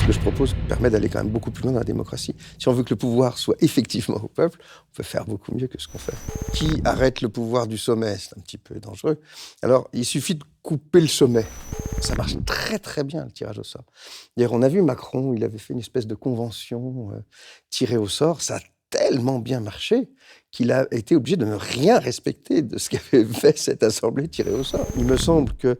Ce que je propose permet d'aller quand même beaucoup plus loin dans la démocratie. Si on veut que le pouvoir soit effectivement au peuple, on peut faire beaucoup mieux que ce qu'on fait. Qui arrête le pouvoir du sommet? C'est un petit peu dangereux. Alors, il suffit de couper le sommet. Ça marche très très bien, le tirage au sort. D'ailleurs, on a vu Macron, il avait fait une espèce de convention tirée au sort. Ça a tellement bien marché qu'il a été obligé de ne rien respecter de ce qu'avait fait cette assemblée tirée au sort. Il me semble que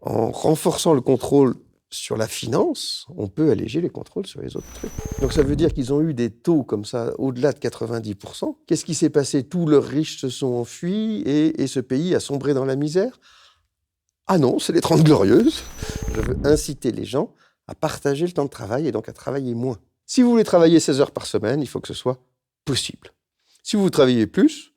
en renforçant le contrôle sur la finance, on peut alléger les contrôles sur les autres trucs. Donc ça veut dire qu'ils ont eu des taux comme ça, au-delà de 90%. Qu'est-ce qui s'est passé? Tous leurs riches se sont enfuis et ce pays a sombré dans la misère? Ah non, c'est les 30 Glorieuses. Je veux inciter les gens à partager le temps de travail et donc à travailler moins. Si vous voulez travailler 16 heures par semaine, il faut que ce soit possible. Si vous travaillez plus,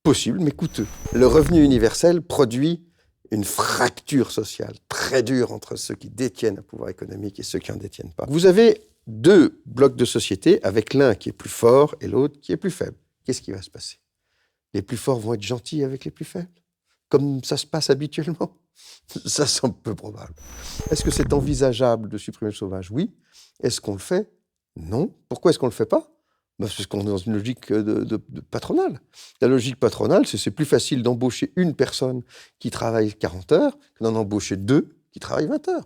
possible mais coûteux. Le revenu universel produit une fracture sociale très dure entre ceux qui détiennent un pouvoir économique et ceux qui n'en détiennent pas. Vous avez deux blocs de société avec l'un qui est plus fort et l'autre qui est plus faible. Qu'est-ce qui va se passer? Les plus forts vont être gentils avec les plus faibles, comme ça se passe habituellement. Ça semble peu probable. Est-ce que c'est envisageable de supprimer le chômage? Oui. Est-ce qu'on le fait? Non. Pourquoi est-ce qu'on ne le fait pas? Parce qu'on est dans une logique de patronale. La logique patronale, c'est plus facile d'embaucher une personne qui travaille 40 heures que d'en embaucher deux qui travaillent 20 heures.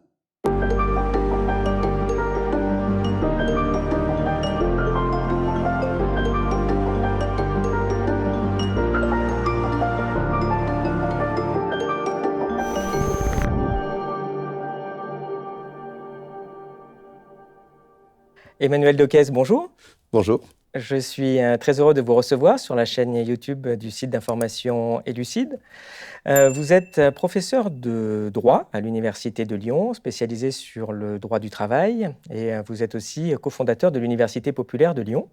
Emmanuel Doquez, bonjour. Bonjour. Je suis très heureux de vous recevoir sur la chaîne YouTube du site d'information Elucide. Vous êtes professeur de droit à l'Université de Lyon, spécialisé sur le droit du travail, et vous êtes aussi cofondateur de l'Université populaire de Lyon.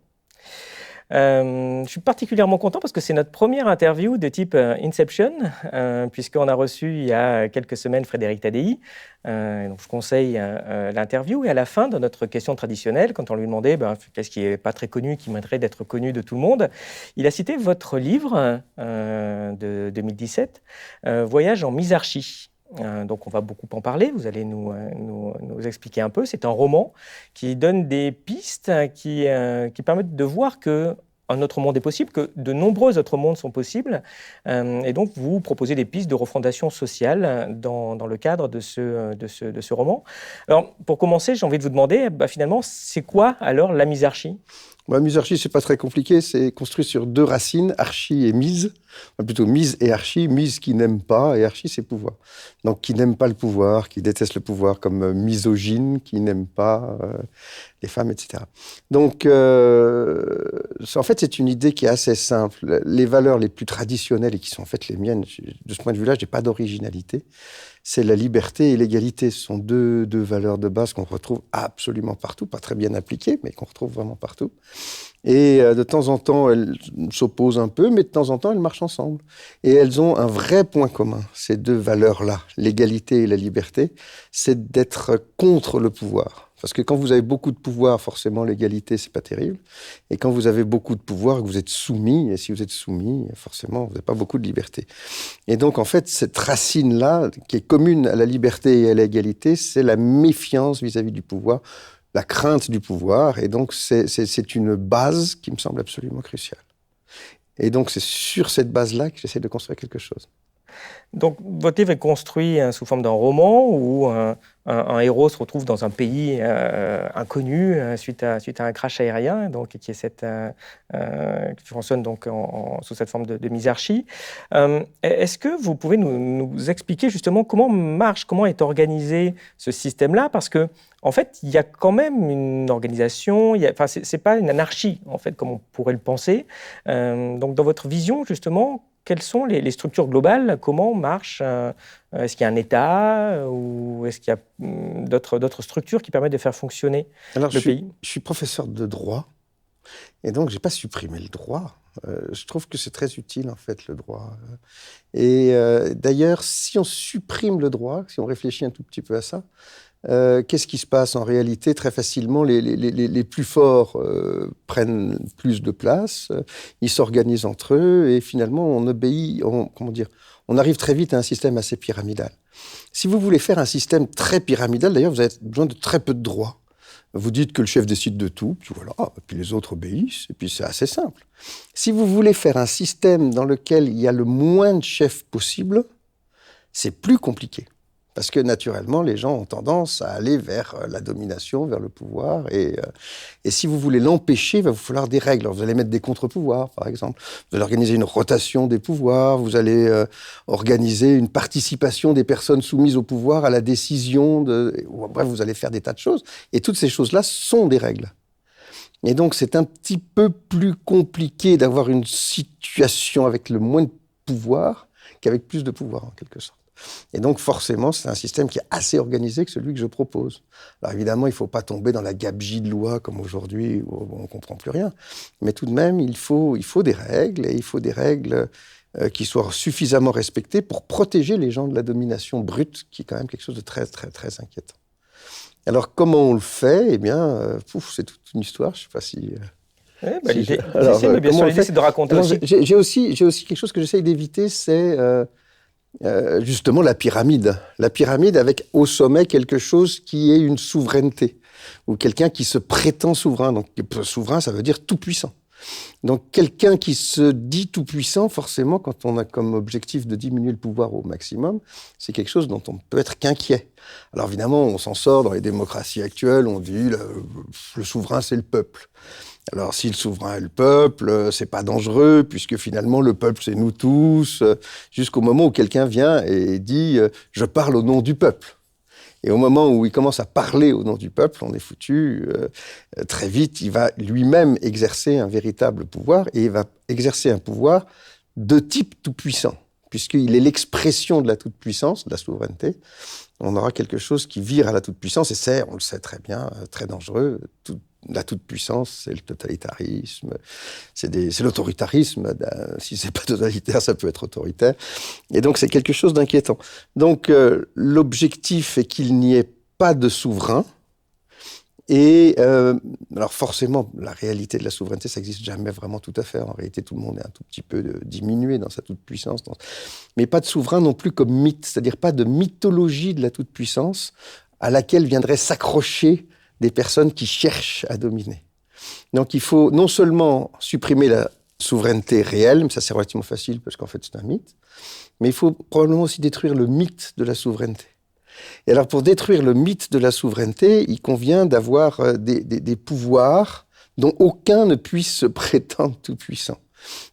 Je suis particulièrement content parce que c'est notre première interview de type Inception, puisqu'on a reçu il y a quelques semaines Frédéric Tadei. Donc je conseille l'interview. Et à la fin de notre question traditionnelle, quand on lui demandait qu'est-ce qui n'est pas très connu, qui mériterait d'être connu de tout le monde, il a cité votre livre de 2017, Voyage en misarchie. Donc on va beaucoup en parler, vous allez nous expliquer un peu. C'est un roman qui donne des pistes qui permettent de voir qu'un autre monde est possible, que de nombreux autres mondes sont possibles. Et donc vous proposez des pistes de refondation sociale dans le cadre de ce roman. Alors pour commencer, j'ai envie de vous demander, finalement, c'est quoi alors la misarchie ? La misarchie, c'est pas très compliqué, c'est construit sur deux racines, archi et mise. Enfin, plutôt mise et archi, mise qui n'aime pas, et archi c'est pouvoir. Donc qui n'aime pas le pouvoir, qui déteste le pouvoir, comme misogyne, qui n'aime pas les femmes, etc. Donc en fait c'est une idée qui est assez simple. Les valeurs les plus traditionnelles, et qui sont en fait les miennes, de ce point de vue-là, je n'ai pas d'originalité, c'est la liberté et l'égalité. Ce sont deux valeurs de base qu'on retrouve absolument partout, pas très bien appliquées, mais qu'on retrouve vraiment partout. Et de temps en temps, elles s'opposent un peu, mais de temps en temps, elles marchent ensemble. Et elles ont un vrai point commun, ces deux valeurs-là, l'égalité et la liberté, c'est d'être contre le pouvoir. Parce que quand vous avez beaucoup de pouvoir, forcément, l'égalité, c'est pas terrible. Et quand vous avez beaucoup de pouvoir, que vous êtes soumis, et si vous êtes soumis, forcément, vous n'avez pas beaucoup de liberté. Et donc, en fait, cette racine-là, qui est commune à la liberté et à l'égalité, c'est la méfiance vis-à-vis du pouvoir, la crainte du pouvoir. Et donc, c'est une base qui me semble absolument cruciale. Et donc, c'est sur cette base-là que j'essaie de construire quelque chose. Donc, votre livre est construit sous forme d'un roman où un héros se retrouve dans un pays inconnu suite à un crash aérien, donc qui fonctionne donc sous cette forme de misarchie. Est-ce que vous pouvez nous expliquer justement comment est organisé ce système-là? Parce que en fait, il y a quand même une organisation. C'est pas une anarchie en fait comme on pourrait le penser. Donc, dans votre vision justement, quelles sont les structures globales? Comment marche? Est-ce qu'il y a un État ou est-ce qu'il y a d'autres structures qui permettent de faire fonctionner le pays? Je suis professeur de droit et donc je n'ai pas supprimé le droit. Je trouve que c'est très utile en fait le droit. Et d'ailleurs, si on supprime le droit, si on réfléchit un tout petit peu à ça, qu'est-ce qui se passe en réalité? Très facilement, les plus forts prennent plus de place, ils s'organisent entre eux et finalement on obéit, on arrive très vite à un système assez pyramidal. Si vous voulez faire un système très pyramidal, d'ailleurs, vous avez besoin de très peu de droits. Vous dites que le chef décide de tout, puis voilà, et puis les autres obéissent, et puis c'est assez simple. Si vous voulez faire un système dans lequel il y a le moins de chefs possible, c'est plus compliqué. Parce que naturellement, les gens ont tendance à aller vers la domination, vers le pouvoir. Et si vous voulez l'empêcher, il va vous falloir des règles. Alors, vous allez mettre des contre-pouvoirs, par exemple. Vous allez organiser une rotation des pouvoirs. Vous allez organiser une participation des personnes soumises au pouvoir à la décision. Bref, vous allez faire des tas de choses. Et toutes ces choses-là sont des règles. Et donc, c'est un petit peu plus compliqué d'avoir une situation avec le moins de pouvoir qu'avec plus de pouvoir, en quelque sorte. Et donc, forcément, c'est un système qui est assez organisé que celui que je propose. Alors, évidemment, il ne faut pas tomber dans la gabegie de loi comme aujourd'hui, où on ne comprend plus rien. Mais tout de même, il faut des règles, et il faut des règles qui soient suffisamment respectées pour protéger les gens de la domination brute, qui est quand même quelque chose de très, très, très inquiétant. Alors, comment on le fait ? Eh bien, c'est toute une histoire. Je ne sais pas si... Oui, l'idée, bien sûr, l'idée, c'est de raconter aussi. J'ai aussi quelque chose que j'essaye d'éviter, c'est... justement la pyramide. La pyramide avec au sommet quelque chose qui est une souveraineté, ou quelqu'un qui se prétend souverain. Donc souverain, ça veut dire tout-puissant. Donc quelqu'un qui se dit tout-puissant, forcément, quand on a comme objectif de diminuer le pouvoir au maximum, c'est quelque chose dont on peut être qu'inquiet. Alors évidemment, on s'en sort dans les démocraties actuelles, on dit le souverain, c'est le peuple. Alors, si le souverain est le peuple, c'est pas dangereux, puisque finalement, le peuple, c'est nous tous, jusqu'au moment où quelqu'un vient et dit « je parle au nom du peuple ». Et au moment où il commence à parler au nom du peuple, on est foutu. Très vite, il va lui-même exercer un véritable pouvoir, et il va exercer un pouvoir de type tout-puissant, puisqu'il est l'expression de la toute-puissance, de la souveraineté. On aura quelque chose qui vire à la toute-puissance, et c'est, on le sait très bien, très dangereux. La toute-puissance, c'est le totalitarisme, c'est l'autoritarisme. Si c'est pas totalitaire, ça peut être autoritaire. Et donc, c'est quelque chose d'inquiétant. Donc, l'objectif est qu'il n'y ait pas de souverain. Et alors forcément, la réalité de la souveraineté, ça n'existe jamais vraiment tout à fait. En réalité, tout le monde est un tout petit peu diminué dans sa toute-puissance. Mais pas de souverain non plus comme mythe, c'est-à-dire pas de mythologie de la toute-puissance à laquelle viendraient s'accrocher des personnes qui cherchent à dominer. Donc il faut non seulement supprimer la souveraineté réelle, mais ça c'est relativement facile parce qu'en fait c'est un mythe, mais il faut probablement aussi détruire le mythe de la souveraineté. Et alors pour détruire le mythe de la souveraineté, il convient d'avoir des pouvoirs dont aucun ne puisse se prétendre tout-puissant,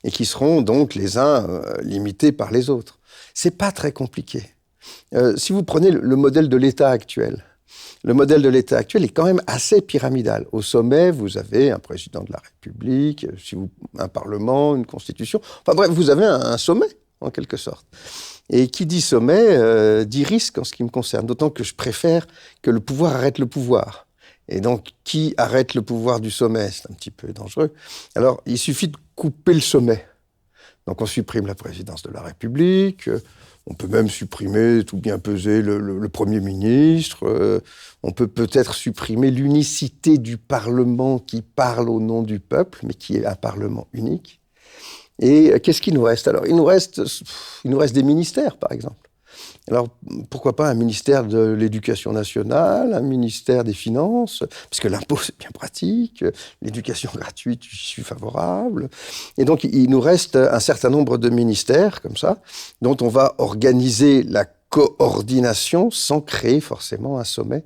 et qui seront donc les uns limités par les autres. C'est pas très compliqué. Si vous prenez le modèle de l'État actuel, le modèle de l'État actuel est quand même assez pyramidal. Au sommet, vous avez un président de la République, un parlement, une constitution. Enfin bref, vous avez un sommet, en quelque sorte. Et qui dit sommet, dit risque en ce qui me concerne. D'autant que je préfère que le pouvoir arrête le pouvoir. Et donc, qui arrête le pouvoir du sommet ? C'est un petit peu dangereux. Alors, il suffit de couper le sommet. Donc, on supprime la présidence de la République. On peut même supprimer, tout bien peser, le Premier ministre. On peut peut-être supprimer l'unicité du Parlement qui parle au nom du peuple, mais qui est un Parlement unique. Et qu'est-ce qu'il nous reste ? Alors, il nous reste des ministères, par exemple. Alors, pourquoi pas un ministère de l'Éducation nationale, un ministère des Finances, parce que l'impôt, c'est bien pratique, l'éducation gratuite, j'y suis favorable. Et donc, il nous reste un certain nombre de ministères, comme ça, dont on va organiser la coordination sans créer forcément un sommet.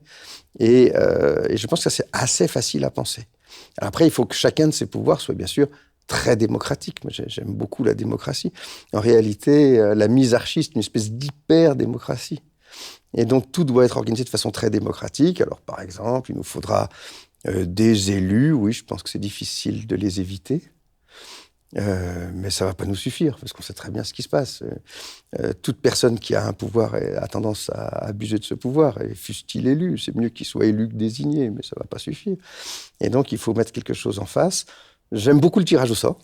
Et je pense que c'est assez facile à penser. Alors après, il faut que chacun de ces pouvoirs soit, bien sûr, très démocratique. Moi, j'aime beaucoup la démocratie. En réalité, la misarchie, c'est une espèce d'hyper-démocratie. Et donc, tout doit être organisé de façon très démocratique. Alors, par exemple, il nous faudra des élus. Oui, je pense que c'est difficile de les éviter. Mais ça ne va pas nous suffire, parce qu'on sait très bien ce qui se passe. Toute personne qui a un pouvoir a tendance à abuser de ce pouvoir, et fût-il élu, c'est mieux qu'il soit élu que désigné, mais ça ne va pas suffire. Et donc, il faut mettre quelque chose en face. J'aime beaucoup le tirage au sort.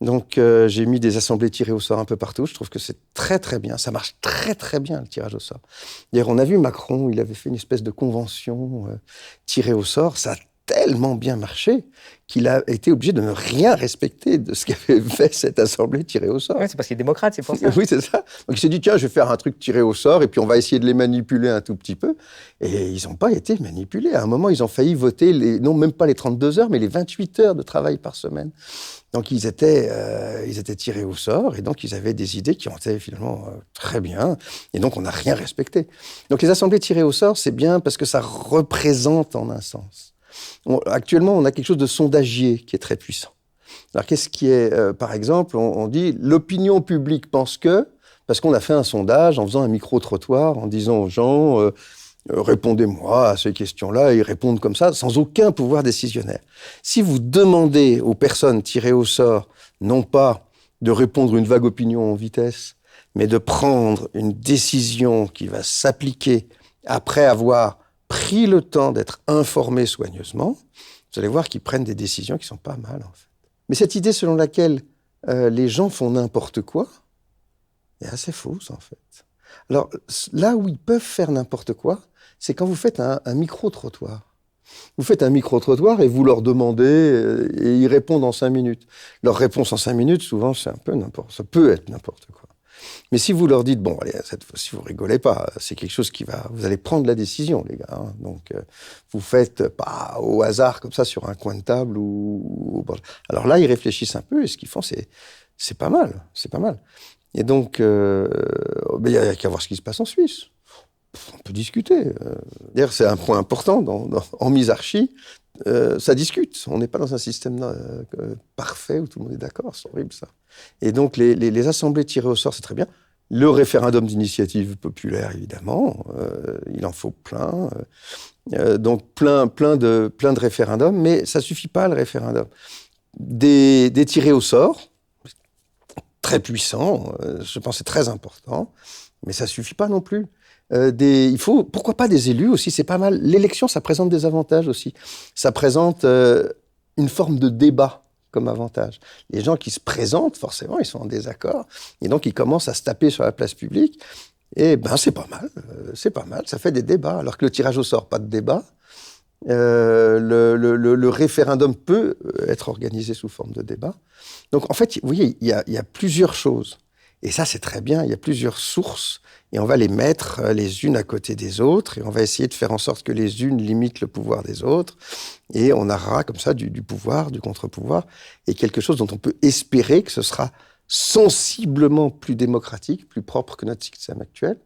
Donc, j'ai mis des assemblées tirées au sort un peu partout. Je trouve que c'est très, très bien. Ça marche très, très bien, le tirage au sort. D'ailleurs, on a vu Macron, il avait fait une espèce de convention tirée au sort. Ça a tellement bien marché qu'il a été obligé de ne rien respecter de ce qu'avait fait cette assemblée tirée au sort. Ouais, c'est parce qu'il est démocrate, c'est pour ça. Oui, c'est ça. Donc il s'est dit, tiens, je vais faire un truc tiré au sort et puis on va essayer de les manipuler un tout petit peu. Et ils n'ont pas été manipulés. À un moment, ils ont failli voter, non même pas les 32 heures, mais les 28 heures de travail par semaine. Donc ils étaient tirés au sort et donc ils avaient des idées qui ont été finalement très bien. Et donc on n'a rien respecté. Donc les assemblées tirées au sort, c'est bien parce que ça représente en un sens. Actuellement, on a quelque chose de sondagier qui est très puissant. Alors, qu'est-ce qui est, par exemple, on dit l'opinion publique pense que, parce qu'on a fait un sondage en faisant un micro-trottoir, en disant aux gens, répondez-moi à ces questions-là, et ils répondent comme ça, sans aucun pouvoir décisionnaire. Si vous demandez aux personnes tirées au sort, non pas de répondre une vague opinion en vitesse, mais de prendre une décision qui va s'appliquer après avoir pris le temps d'être informés soigneusement, vous allez voir qu'ils prennent des décisions qui sont pas mal, en fait. Mais cette idée selon laquelle les gens font n'importe quoi est assez fausse, en fait. Alors, là où ils peuvent faire n'importe quoi, c'est quand vous faites un micro-trottoir. Vous faites un micro-trottoir et vous leur demandez, et ils répondent en 5 minutes. Leur réponse en 5 minutes, souvent, c'est un peu n'importe, ça peut être n'importe quoi. Mais si vous leur dites, bon, allez, cette fois-ci, vous rigolez pas, c'est quelque chose qui va, vous allez prendre la décision, les gars. Hein. Donc, vous faites pas au hasard comme ça sur un coin de table bon. Alors là, ils réfléchissent un peu et ce qu'ils font, c'est pas mal, c'est pas mal. Et donc, il y a qu'à voir ce qui se passe en Suisse. On peut discuter. D'ailleurs, c'est un point important en misarchie. Ça discute. On n'est pas dans un système parfait où tout le monde est d'accord. C'est horrible, ça. Et donc, les assemblées tirées au sort, c'est très bien. Le référendum d'initiative populaire, évidemment, il en faut plein. Donc, plein de référendums, mais ça suffit pas, le référendum. Des tirés au sort, très puissants, je pense que c'est très important, mais ça suffit pas non plus. Il faut, pourquoi pas des élus aussi, c'est pas mal. L'élection, ça présente des avantages aussi. Ça présente une forme de débat comme avantage. Les gens qui se présentent, forcément, ils sont en désaccord, et donc ils commencent à se taper sur la place publique, et ben c'est pas mal, ça fait des débats, alors que le tirage au sort, pas de débat. Le référendum peut être organisé sous forme de débat. Donc en fait, vous voyez, il y a plusieurs choses. Et ça, c'est très bien, il y a plusieurs sources, et on va les mettre les unes à côté des autres, et on va essayer de faire en sorte que les unes limitent le pouvoir des autres, et on aura comme ça du pouvoir, du contre-pouvoir, et quelque chose dont on peut espérer que ce sera sensiblement plus démocratique, plus propre que notre système actuel,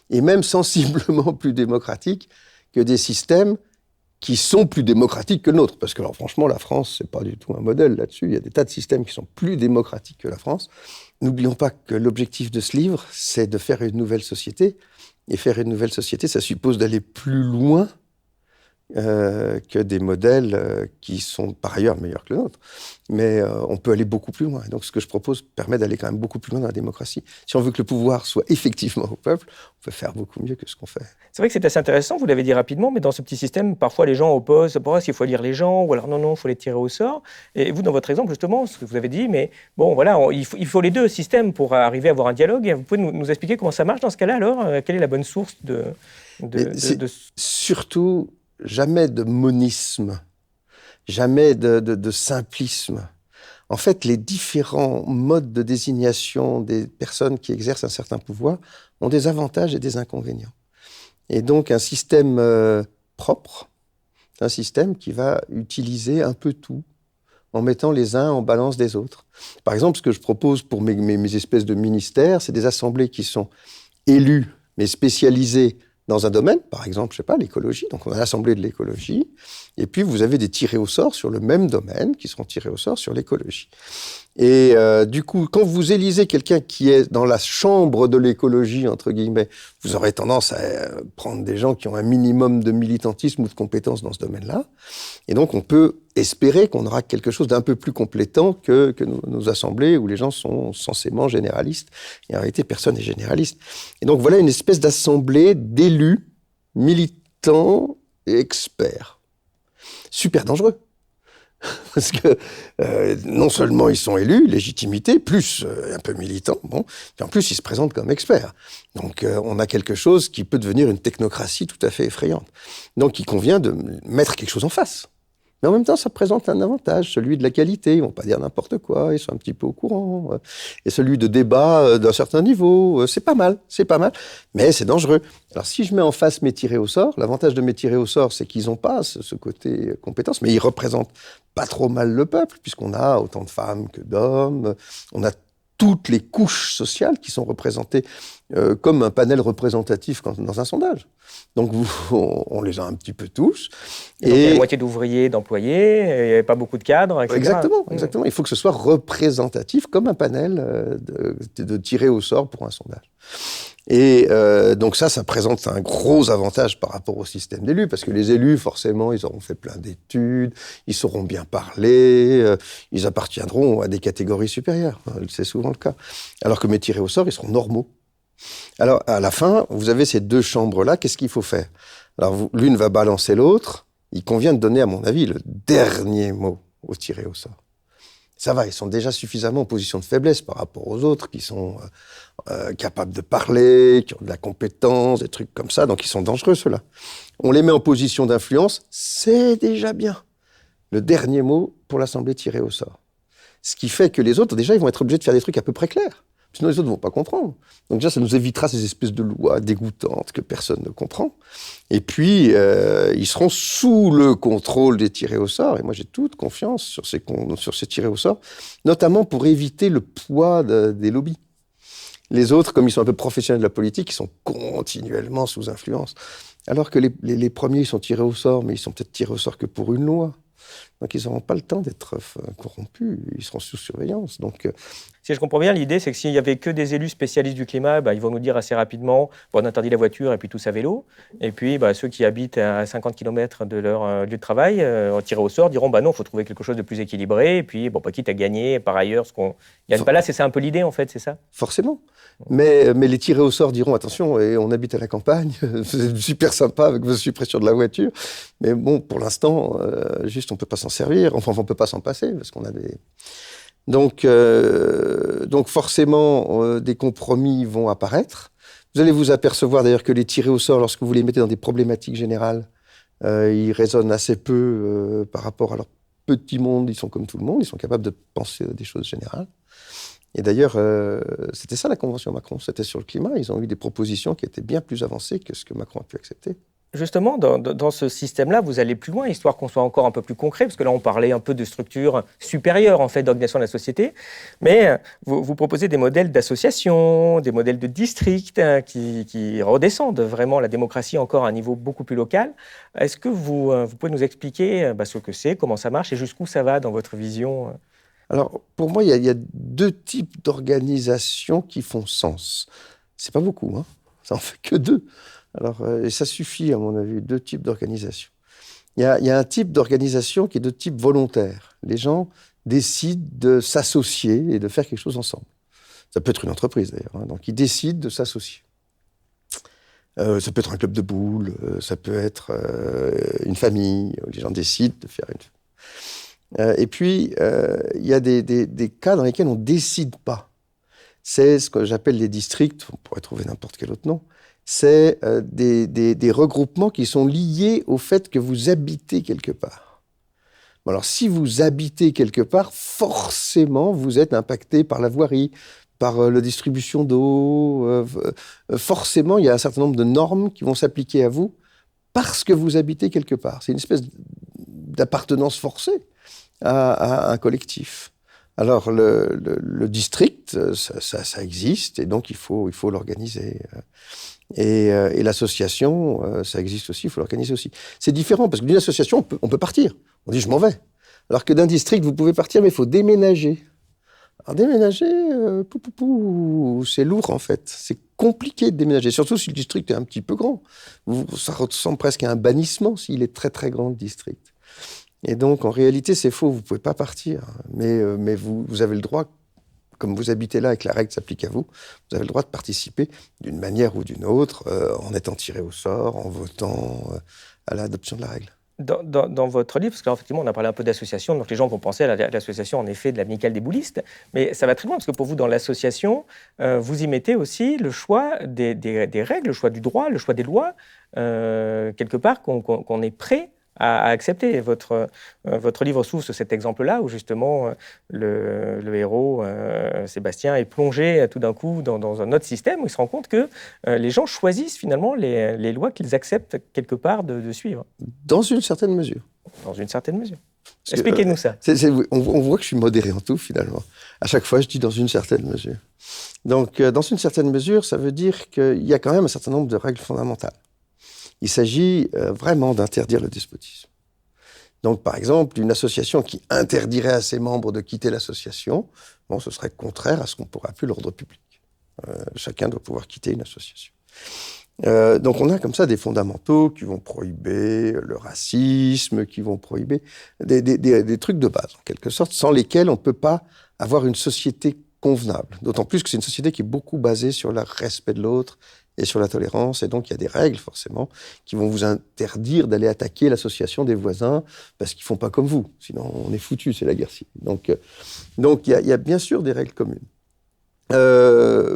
et même sensiblement plus démocratique que des systèmes qui sont plus démocratiques que le nôtre. Parce que, alors, franchement, la France, c'est pas du tout un modèle là-dessus. Il y a des tas de systèmes qui sont plus démocratiques que la France. N'oublions pas que l'objectif de ce livre, c'est de faire une nouvelle société. Et faire une nouvelle société, ça suppose d'aller plus loin que des modèles qui sont par ailleurs meilleurs que le nôtre. Mais on peut aller beaucoup plus loin. Et donc, ce que je propose permet d'aller quand même beaucoup plus loin dans la démocratie. Si on veut que le pouvoir soit effectivement au peuple, on peut faire beaucoup mieux que ce qu'on fait. C'est vrai que c'est assez intéressant, vous l'avez dit rapidement, mais dans ce petit système, parfois les gens opposent, est-ce qu'il faut lire les gens, ou alors non, il faut les tirer au sort. Et vous, dans votre exemple, justement, ce que vous avez dit, mais bon, voilà, il faut les deux systèmes pour arriver à avoir un dialogue. Et vous pouvez nous expliquer comment ça marche dans ce cas-là, alors quelle est la bonne source de... Surtout, jamais de monisme, jamais de simplisme. En fait, les différents modes de désignation des personnes qui exercent un certain pouvoir ont des avantages et des inconvénients. Et donc, un système propre, c'est un système qui va utiliser un peu tout, en mettant les uns en balance des autres. Par exemple, ce que je propose pour mes espèces de ministères, c'est des assemblées qui sont élues, mais spécialisées dans un domaine, par exemple, je sais pas, l'écologie. Donc, on a l'Assemblée de l'écologie. Et puis, vous avez des tirés au sort sur le même domaine qui seront tirés au sort sur l'écologie. Et du coup, quand vous élisez quelqu'un qui est dans la chambre de l'écologie, entre guillemets, vous aurez tendance à prendre des gens qui ont un minimum de militantisme ou de compétences dans ce domaine-là. Et donc, on peut espérer qu'on aura quelque chose d'un peu plus complétant que nos assemblées où les gens sont censément généralistes. Et en réalité, personne n'est généraliste. Et donc, voilà une espèce d'assemblée d'élus, militants et experts. Super dangereux. Parce que non seulement ils sont élus, légitimité, plus un peu militants, bon, et en plus ils se présentent comme experts. Donc on a quelque chose qui peut devenir une technocratie tout à fait effrayante. Donc il convient de mettre quelque chose en face. Mais en même temps, ça présente un avantage, celui de la qualité. Ils vont pas dire n'importe quoi, ils sont un petit peu au courant. Et celui de débat d'un certain niveau, c'est pas mal, mais c'est dangereux. Alors si je mets en face mes tirés au sort, l'avantage de mes tirés au sort, c'est qu'ils n'ont pas ce côté compétence, mais ils représentent pas trop mal le peuple, puisqu'on a autant de femmes que d'hommes, on a toutes les couches sociales qui sont représentées comme un panel représentatif dans un sondage. Donc on les a un petit peu tous. Et donc il y a la moitié d'ouvriers, d'employés, il n'y avait pas beaucoup de cadres, etc. Exactement. Il faut que ce soit représentatif comme un panel de tirés au sort pour un sondage. Et donc ça présente un gros avantage par rapport au système d'élus, parce que les élus, forcément, ils auront fait plein d'études, ils sauront bien parler, ils appartiendront à des catégories supérieures. C'est souvent le cas. Alors que mes tirés au sort, ils seront normaux. Alors, à la fin, vous avez ces deux chambres-là, qu'est-ce qu'il faut faire? Alors, l'une va balancer l'autre. Il convient de donner, à mon avis, le dernier mot aux tirés au sort. Ça va, ils sont déjà suffisamment en position de faiblesse par rapport aux autres qui sont capables de parler, qui ont de la compétence, des trucs comme ça, donc ils sont dangereux, ceux-là. On les met en position d'influence, c'est déjà bien. Le dernier mot pour l'Assemblée tirée au sort. Ce qui fait que les autres, déjà, ils vont être obligés de faire des trucs à peu près clairs. Sinon, les autres ne vont pas comprendre. Donc déjà, ça nous évitera ces espèces de lois dégoûtantes que personne ne comprend. Et puis, ils seront sous le contrôle des tirés au sort. Et moi, j'ai toute confiance sur ces tirés au sort, notamment pour éviter le poids des lobbies. Les autres, comme ils sont un peu professionnels de la politique, ils sont continuellement sous influence. Alors que les premiers, ils sont tirés au sort, mais ils sont peut-être tirés au sort que pour une loi. Donc, ils n'auront pas le temps d'être corrompus. Ils seront sous surveillance. Donc, si je comprends bien, l'idée, c'est que s'il n'y avait que des élus spécialistes du climat, ils vont nous dire assez rapidement on interdit la voiture et puis tous à vélo. Et puis, ceux qui habitent à 50 km de leur lieu de travail, tirés au sort, diront non, il faut trouver quelque chose de plus équilibré. Et puis, quitte à gagner par ailleurs ce qu'on gagne pas là, c'est un peu l'idée, en fait, c'est ça? Forcément. Mais les tirés au sort diront attention, on habite à la campagne, c'est super sympa avec vos suppressions de la voiture. Mais bon, pour l'instant, juste, on ne peut pas s'en servir. Enfin, on ne peut pas s'en passer parce qu'on a des... Donc forcément, des compromis vont apparaître. Vous allez vous apercevoir d'ailleurs que les tirés au sort, lorsque vous les mettez dans des problématiques générales, ils raisonnent assez peu par rapport à leur petit monde. Ils sont comme tout le monde, ils sont capables de penser des choses générales. Et d'ailleurs, c'était ça la Convention Macron, c'était sur le climat. Ils ont eu des propositions qui étaient bien plus avancées que ce que Macron a pu accepter. Justement, dans ce système-là, vous allez plus loin, histoire qu'on soit encore un peu plus concret, parce que là, on parlait un peu de structures supérieures, en fait, d'organisation de la société. Mais vous proposez des modèles d'associations, des modèles de districts qui redescendent vraiment la démocratie encore à un niveau beaucoup plus local. Est-ce que vous pouvez nous expliquer ce que c'est, comment ça marche et jusqu'où ça va dans votre vision? Alors, pour moi, il y a deux types d'organisations qui font sens. C'est pas beaucoup, hein. Ça en fait que deux. Alors, et ça suffit, à mon avis, deux types d'organisation. Il y a un type d'organisation qui est de type volontaire. Les gens décident de s'associer et de faire quelque chose ensemble. Ça peut être une entreprise, d'ailleurs. Hein. Donc, ils décident de s'associer. Ça peut être un club de boules, ça peut être une famille. Les gens décident de faire une... et puis, il y a des cas dans lesquels on ne décide pas. C'est ce que j'appelle les districts, on pourrait trouver n'importe quel autre nom. C'est des regroupements qui sont liés au fait que vous habitez quelque part. Bon, alors, si vous habitez quelque part, forcément, vous êtes impacté par la voirie, par la distribution d'eau. Forcément, il y a un certain nombre de normes qui vont s'appliquer à vous parce que vous habitez quelque part. C'est une espèce d'appartenance forcée à un collectif. Alors, le district, ça existe, et donc il faut l'organiser. Et l'association, ça existe aussi, il faut l'organiser aussi. C'est différent, parce que d'une association, on peut partir. On dit, je m'en vais. Alors que d'un district, vous pouvez partir, mais il faut déménager. Alors déménager, c'est lourd, en fait. C'est compliqué de déménager, surtout si le district est un petit peu grand. Ça ressemble presque à un bannissement s'il est très, très grand, le district. Et donc, en réalité, c'est faux, vous ne pouvez pas partir. Mais vous avez le droit, comme vous habitez là et que la règle s'applique à vous, vous avez le droit de participer d'une manière ou d'une autre, en étant tiré au sort, en votant à l'adoption de la règle. Dans votre livre, parce qu'effectivement, on a parlé un peu d'association, donc les gens vont penser à l'association, en effet, de l'amicale des boulistes, mais ça va très loin, parce que pour vous, dans l'association, vous y mettez aussi le choix des règles, le choix du droit, le choix des lois, quelque part qu'on est prêt à accepter. Votre livre s'ouvre sur cet exemple-là, où justement le héros, Sébastien, est plongé tout d'un coup dans un autre système, où il se rend compte que les gens choisissent finalement les lois qu'ils acceptent quelque part de suivre. Dans une certaine mesure. Dans une certaine mesure. Parce que, Expliquez-nous ça. on voit que je suis modéré en tout, finalement. À chaque fois, je dis dans une certaine mesure. Donc, dans une certaine mesure, ça veut dire qu'il y a quand même un certain nombre de règles fondamentales. Il s'agit vraiment d'interdire le despotisme. Donc, par exemple, une association qui interdirait à ses membres de quitter l'association, bon, ce serait contraire à ce qu'on pourrait appeler l'ordre public. Chacun doit pouvoir quitter une association. Donc, on a comme ça des fondamentaux qui vont prohiber le racisme, qui vont prohiber des trucs de base, en quelque sorte, sans lesquels on ne peut pas avoir une société convenable. D'autant plus que c'est une société qui est beaucoup basée sur le respect de l'autre et sur la tolérance. Et donc, il y a des règles, forcément, qui vont vous interdire d'aller attaquer l'association des voisins parce qu'ils ne font pas comme vous. Sinon, on est foutu, c'est la guerre civile. Donc il y a bien sûr des règles communes.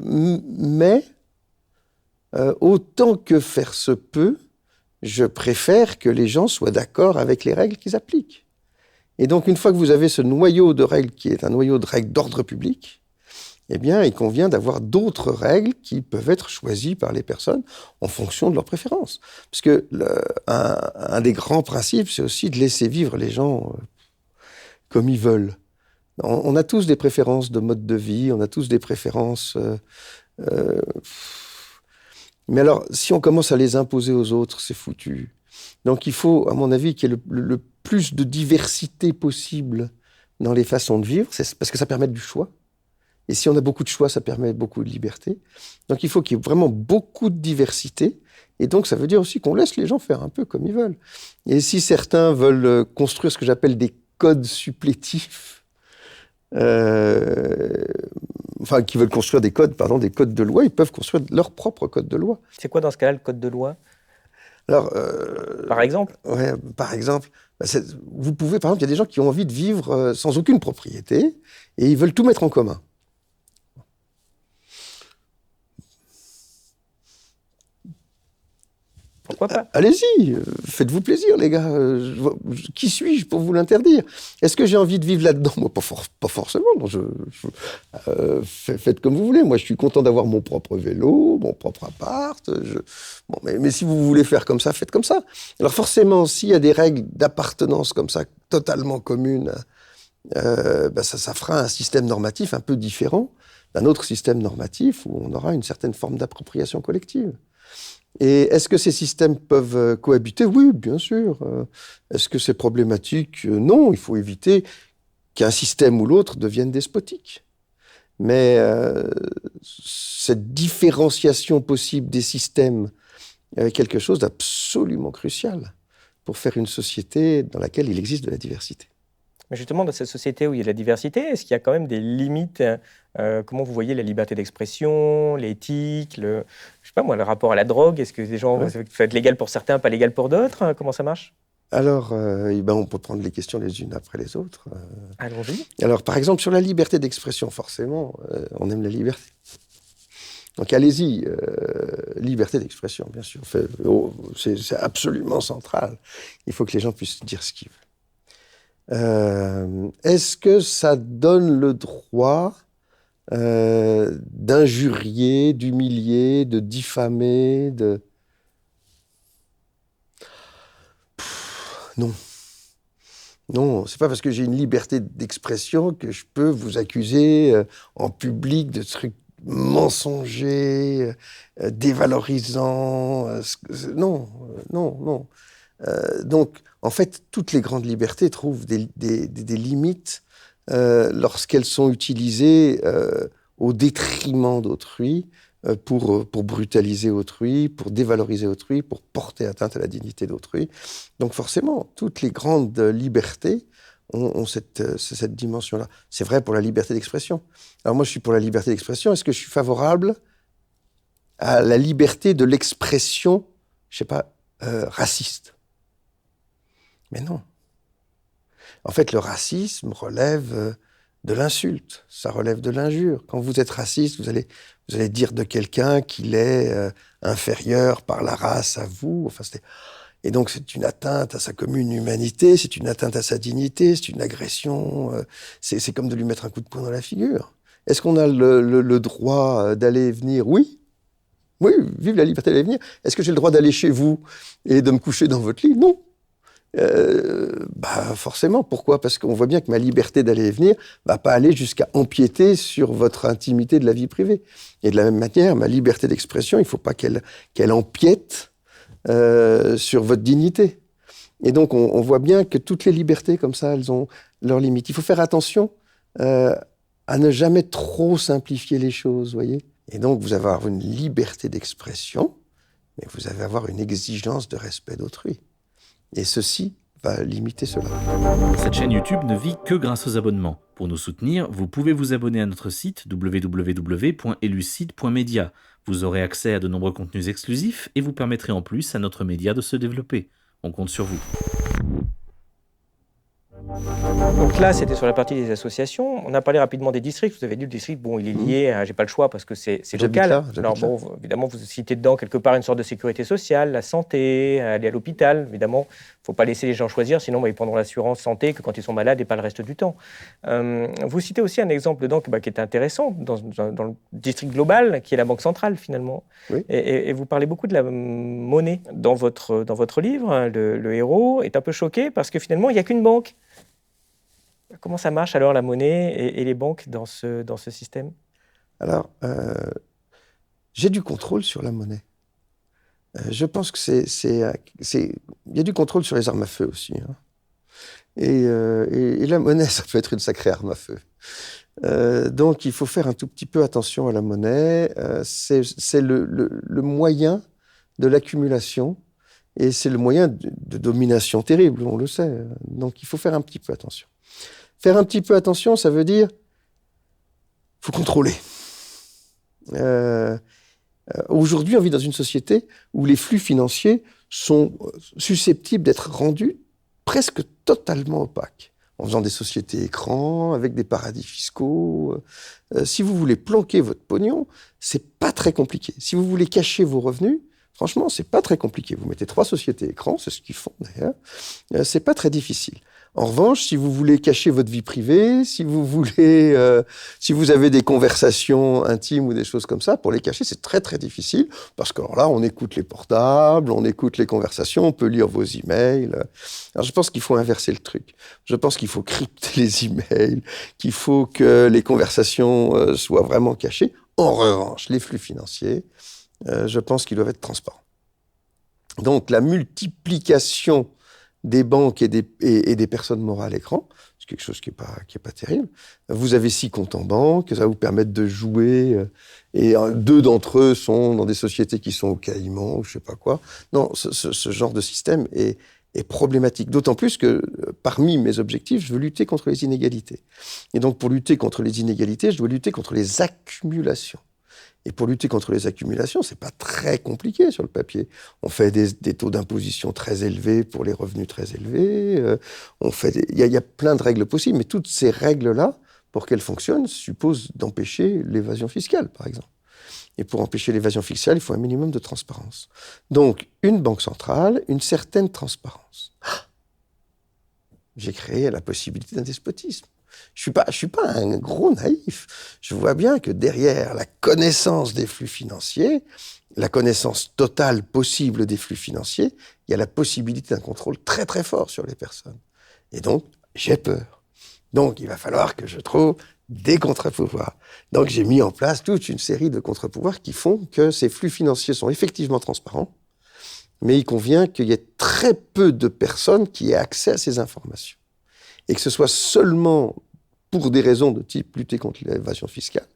Mais, autant que faire se peut, je préfère que les gens soient d'accord avec les règles qu'ils appliquent. Et donc, une fois que vous avez ce noyau de règles qui est un noyau de règles d'ordre public, eh bien, il convient d'avoir d'autres règles qui peuvent être choisies par les personnes en fonction de leurs préférences. Parce que un des grands principes, c'est aussi de laisser vivre les gens comme ils veulent. On a tous des préférences de mode de vie, on a tous des préférences... Mais alors, si on commence à les imposer aux autres, c'est foutu. Donc, il faut, à mon avis, qu'il y ait le plus de diversité possible dans les façons de vivre, parce que ça permet du choix. Et si on a beaucoup de choix, ça permet beaucoup de liberté. Donc, il faut qu'il y ait vraiment beaucoup de diversité. Et donc, ça veut dire aussi qu'on laisse les gens faire un peu comme ils veulent. Et si certains veulent construire ce que j'appelle des codes supplétifs, qui veulent construire des codes de loi, ils peuvent construire leur propre code de loi. C'est quoi dans ce cas-là le code de loi ? Alors, par exemple ? Ouais, par exemple. Vous pouvez, par exemple, il y a des gens qui ont envie de vivre sans aucune propriété et ils veulent tout mettre en commun. Pourquoi pas ? Allez-y, faites-vous plaisir, les gars. Qui suis-je pour vous l'interdire ? Est-ce que j'ai envie de vivre là-dedans ? Moi, pas forcément. Faites comme vous voulez. Moi, je suis content d'avoir mon propre vélo, mon propre appart. Mais si vous voulez faire comme ça, faites comme ça. Alors forcément, s'il y a des règles d'appartenance comme ça, totalement communes, ça fera un système normatif un peu différent d'un autre système normatif où on aura une certaine forme d'appropriation collective. Et est-ce que ces systèmes peuvent cohabiter ? Oui, bien sûr. Est-ce que c'est problématique ? Non, il faut éviter qu'un système ou l'autre devienne despotique. Mais cette différenciation possible des systèmes est quelque chose d'absolument crucial pour faire une société dans laquelle il existe de la diversité. Mais justement, dans cette société où il y a de la diversité, est-ce qu'il y a quand même des limites ? Comment vous voyez la liberté d'expression, l'éthique, je sais pas moi, le rapport à la drogue ? Est-ce que les gens, ça peut être légal pour certains, pas légal pour d'autres ? Comment ça marche ? Alors, on peut prendre les questions les unes après les autres. Allons-y. Alors, par exemple, sur la liberté d'expression, forcément, on aime la liberté. Donc, allez-y, liberté d'expression, bien sûr. C'est absolument central. Il faut que les gens puissent dire ce qu'ils veulent. Est-ce que ça donne le droit d'injurier, d'humilier, de diffamer, Non. Non, c'est pas parce que j'ai une liberté d'expression que je peux vous accuser en public de trucs mensongers, dévalorisants. Non. Donc, en fait, toutes les grandes libertés trouvent des limites lorsqu'elles sont utilisées au détriment d'autrui, pour brutaliser autrui, pour dévaloriser autrui, pour porter atteinte à la dignité d'autrui. Donc forcément, toutes les grandes libertés ont cette dimension-là. C'est vrai pour la liberté d'expression. Alors moi, je suis pour la liberté d'expression. Est-ce que je suis favorable à la liberté de l'expression, je sais pas, raciste ? Mais non. En fait, le racisme relève de l'insulte, ça relève de l'injure. Quand vous êtes raciste, vous allez dire de quelqu'un qu'il est inférieur par la race à vous. Enfin, Et donc, c'est une atteinte à sa commune humanité, c'est une atteinte à sa dignité, c'est une agression, c'est comme de lui mettre un coup de poing dans la figure. Est-ce qu'on a le droit d'aller et venir? Oui. Oui, vive la liberté d'aller et venir. Est-ce que j'ai le droit d'aller chez vous et de me coucher dans votre lit? Non. Forcément. Pourquoi? Parce qu'on voit bien que ma liberté d'aller et venir va pas aller jusqu'à empiéter sur votre intimité de la vie privée. Et de la même manière, ma liberté d'expression, il faut pas qu'elle empiète sur votre dignité. Et donc, on voit bien que toutes les libertés comme ça, elles ont leurs limites. Il faut faire attention à ne jamais trop simplifier les choses, voyez. Et donc, vous allez avoir une liberté d'expression, mais vous allez avoir une exigence de respect d'autrui. Et ceci va limiter cela. Cette chaîne YouTube ne vit que grâce aux abonnements. Pour nous soutenir, vous pouvez vous abonner à notre site www.elucide.media. Vous aurez accès à de nombreux contenus exclusifs et vous permettrez en plus à notre média de se développer. On compte sur vous. Donc là, c'était sur la partie des associations. On a parlé rapidement des districts. Vous avez dit le district, bon, il est lié, j'ai pas le choix parce que c'est local. Alors bon, évidemment, vous citez dedans quelque part une sorte de sécurité sociale, la santé, aller à l'hôpital. Évidemment, faut pas laisser les gens choisir, sinon ils prendront l'assurance santé que quand ils sont malades et pas le reste du temps. Vous citez aussi un exemple dedans qui est intéressant dans le district global, qui est la Banque centrale finalement. Oui. Et vous parlez beaucoup de la monnaie dans votre livre. Le héros est un peu choqué parce que finalement, il n'y a qu'une banque. Comment ça marche alors la monnaie et les banques dans ce système? Alors, j'ai du contrôle sur la monnaie. Je pense que il y a du contrôle sur les armes à feu aussi. Hein. Et la monnaie, ça peut être une sacrée arme à feu. Donc, il faut faire un tout petit peu attention à la monnaie. C'est le moyen de l'accumulation et c'est le moyen de domination terrible, on le sait. Donc, il faut faire un petit peu attention. Faire un petit peu attention, ça veut dire faut contrôler. Aujourd'hui, on vit dans une société où les flux financiers sont susceptibles d'être rendus presque totalement opaques, en faisant des sociétés écrans, avec des paradis fiscaux. Si vous voulez planquer votre pognon, c'est pas très compliqué. Si vous voulez cacher vos revenus, franchement, c'est pas très compliqué. Vous mettez 3 sociétés écrans, c'est ce qu'ils font d'ailleurs. C'est pas très difficile. En revanche, si vous voulez cacher votre vie privée, si vous avez des conversations intimes ou des choses comme ça, pour les cacher, c'est très très difficile, parce que alors là, on écoute les portables, on écoute les conversations, on peut lire vos emails. Alors je pense qu'il faut inverser le truc. Je pense qu'il faut crypter les emails, qu'il faut que les conversations soient vraiment cachées. En revanche, les flux financiers, je pense qu'ils doivent être transparents. Donc la multiplication des banques et des personnes morales à l'écran, c'est quelque chose qui est pas terrible. Vous avez 6 comptes en banque, ça va vous permettre de jouer, et 2 d'entre eux sont dans des sociétés qui sont au Caïman, ou je sais pas quoi. Non, ce genre de système est problématique. D'autant plus que, parmi mes objectifs, je veux lutter contre les inégalités. Et donc, pour lutter contre les inégalités, je dois lutter contre les accumulations. Et pour lutter contre les accumulations, c'est pas très compliqué sur le papier. On fait des taux d'imposition très élevés pour les revenus très élevés. Il y a plein de règles possibles, mais toutes ces règles-là, pour qu'elles fonctionnent, supposent d'empêcher l'évasion fiscale, par exemple. Et pour empêcher l'évasion fiscale, il faut un minimum de transparence. Donc, une banque centrale, une certaine transparence. J'ai créé la possibilité d'un despotisme. Je suis pas un gros naïf. Je vois bien que derrière la connaissance des flux financiers, la connaissance totale possible des flux financiers, il y a la possibilité d'un contrôle très très fort sur les personnes. Et donc, j'ai peur. Donc, il va falloir que je trouve des contre-pouvoirs. Donc, j'ai mis en place toute une série de contre-pouvoirs qui font que ces flux financiers sont effectivement transparents, mais il convient qu'il y ait très peu de personnes qui aient accès à ces informations. Et que ce soit seulement pour des raisons de type lutter contre l'évasion fiscale,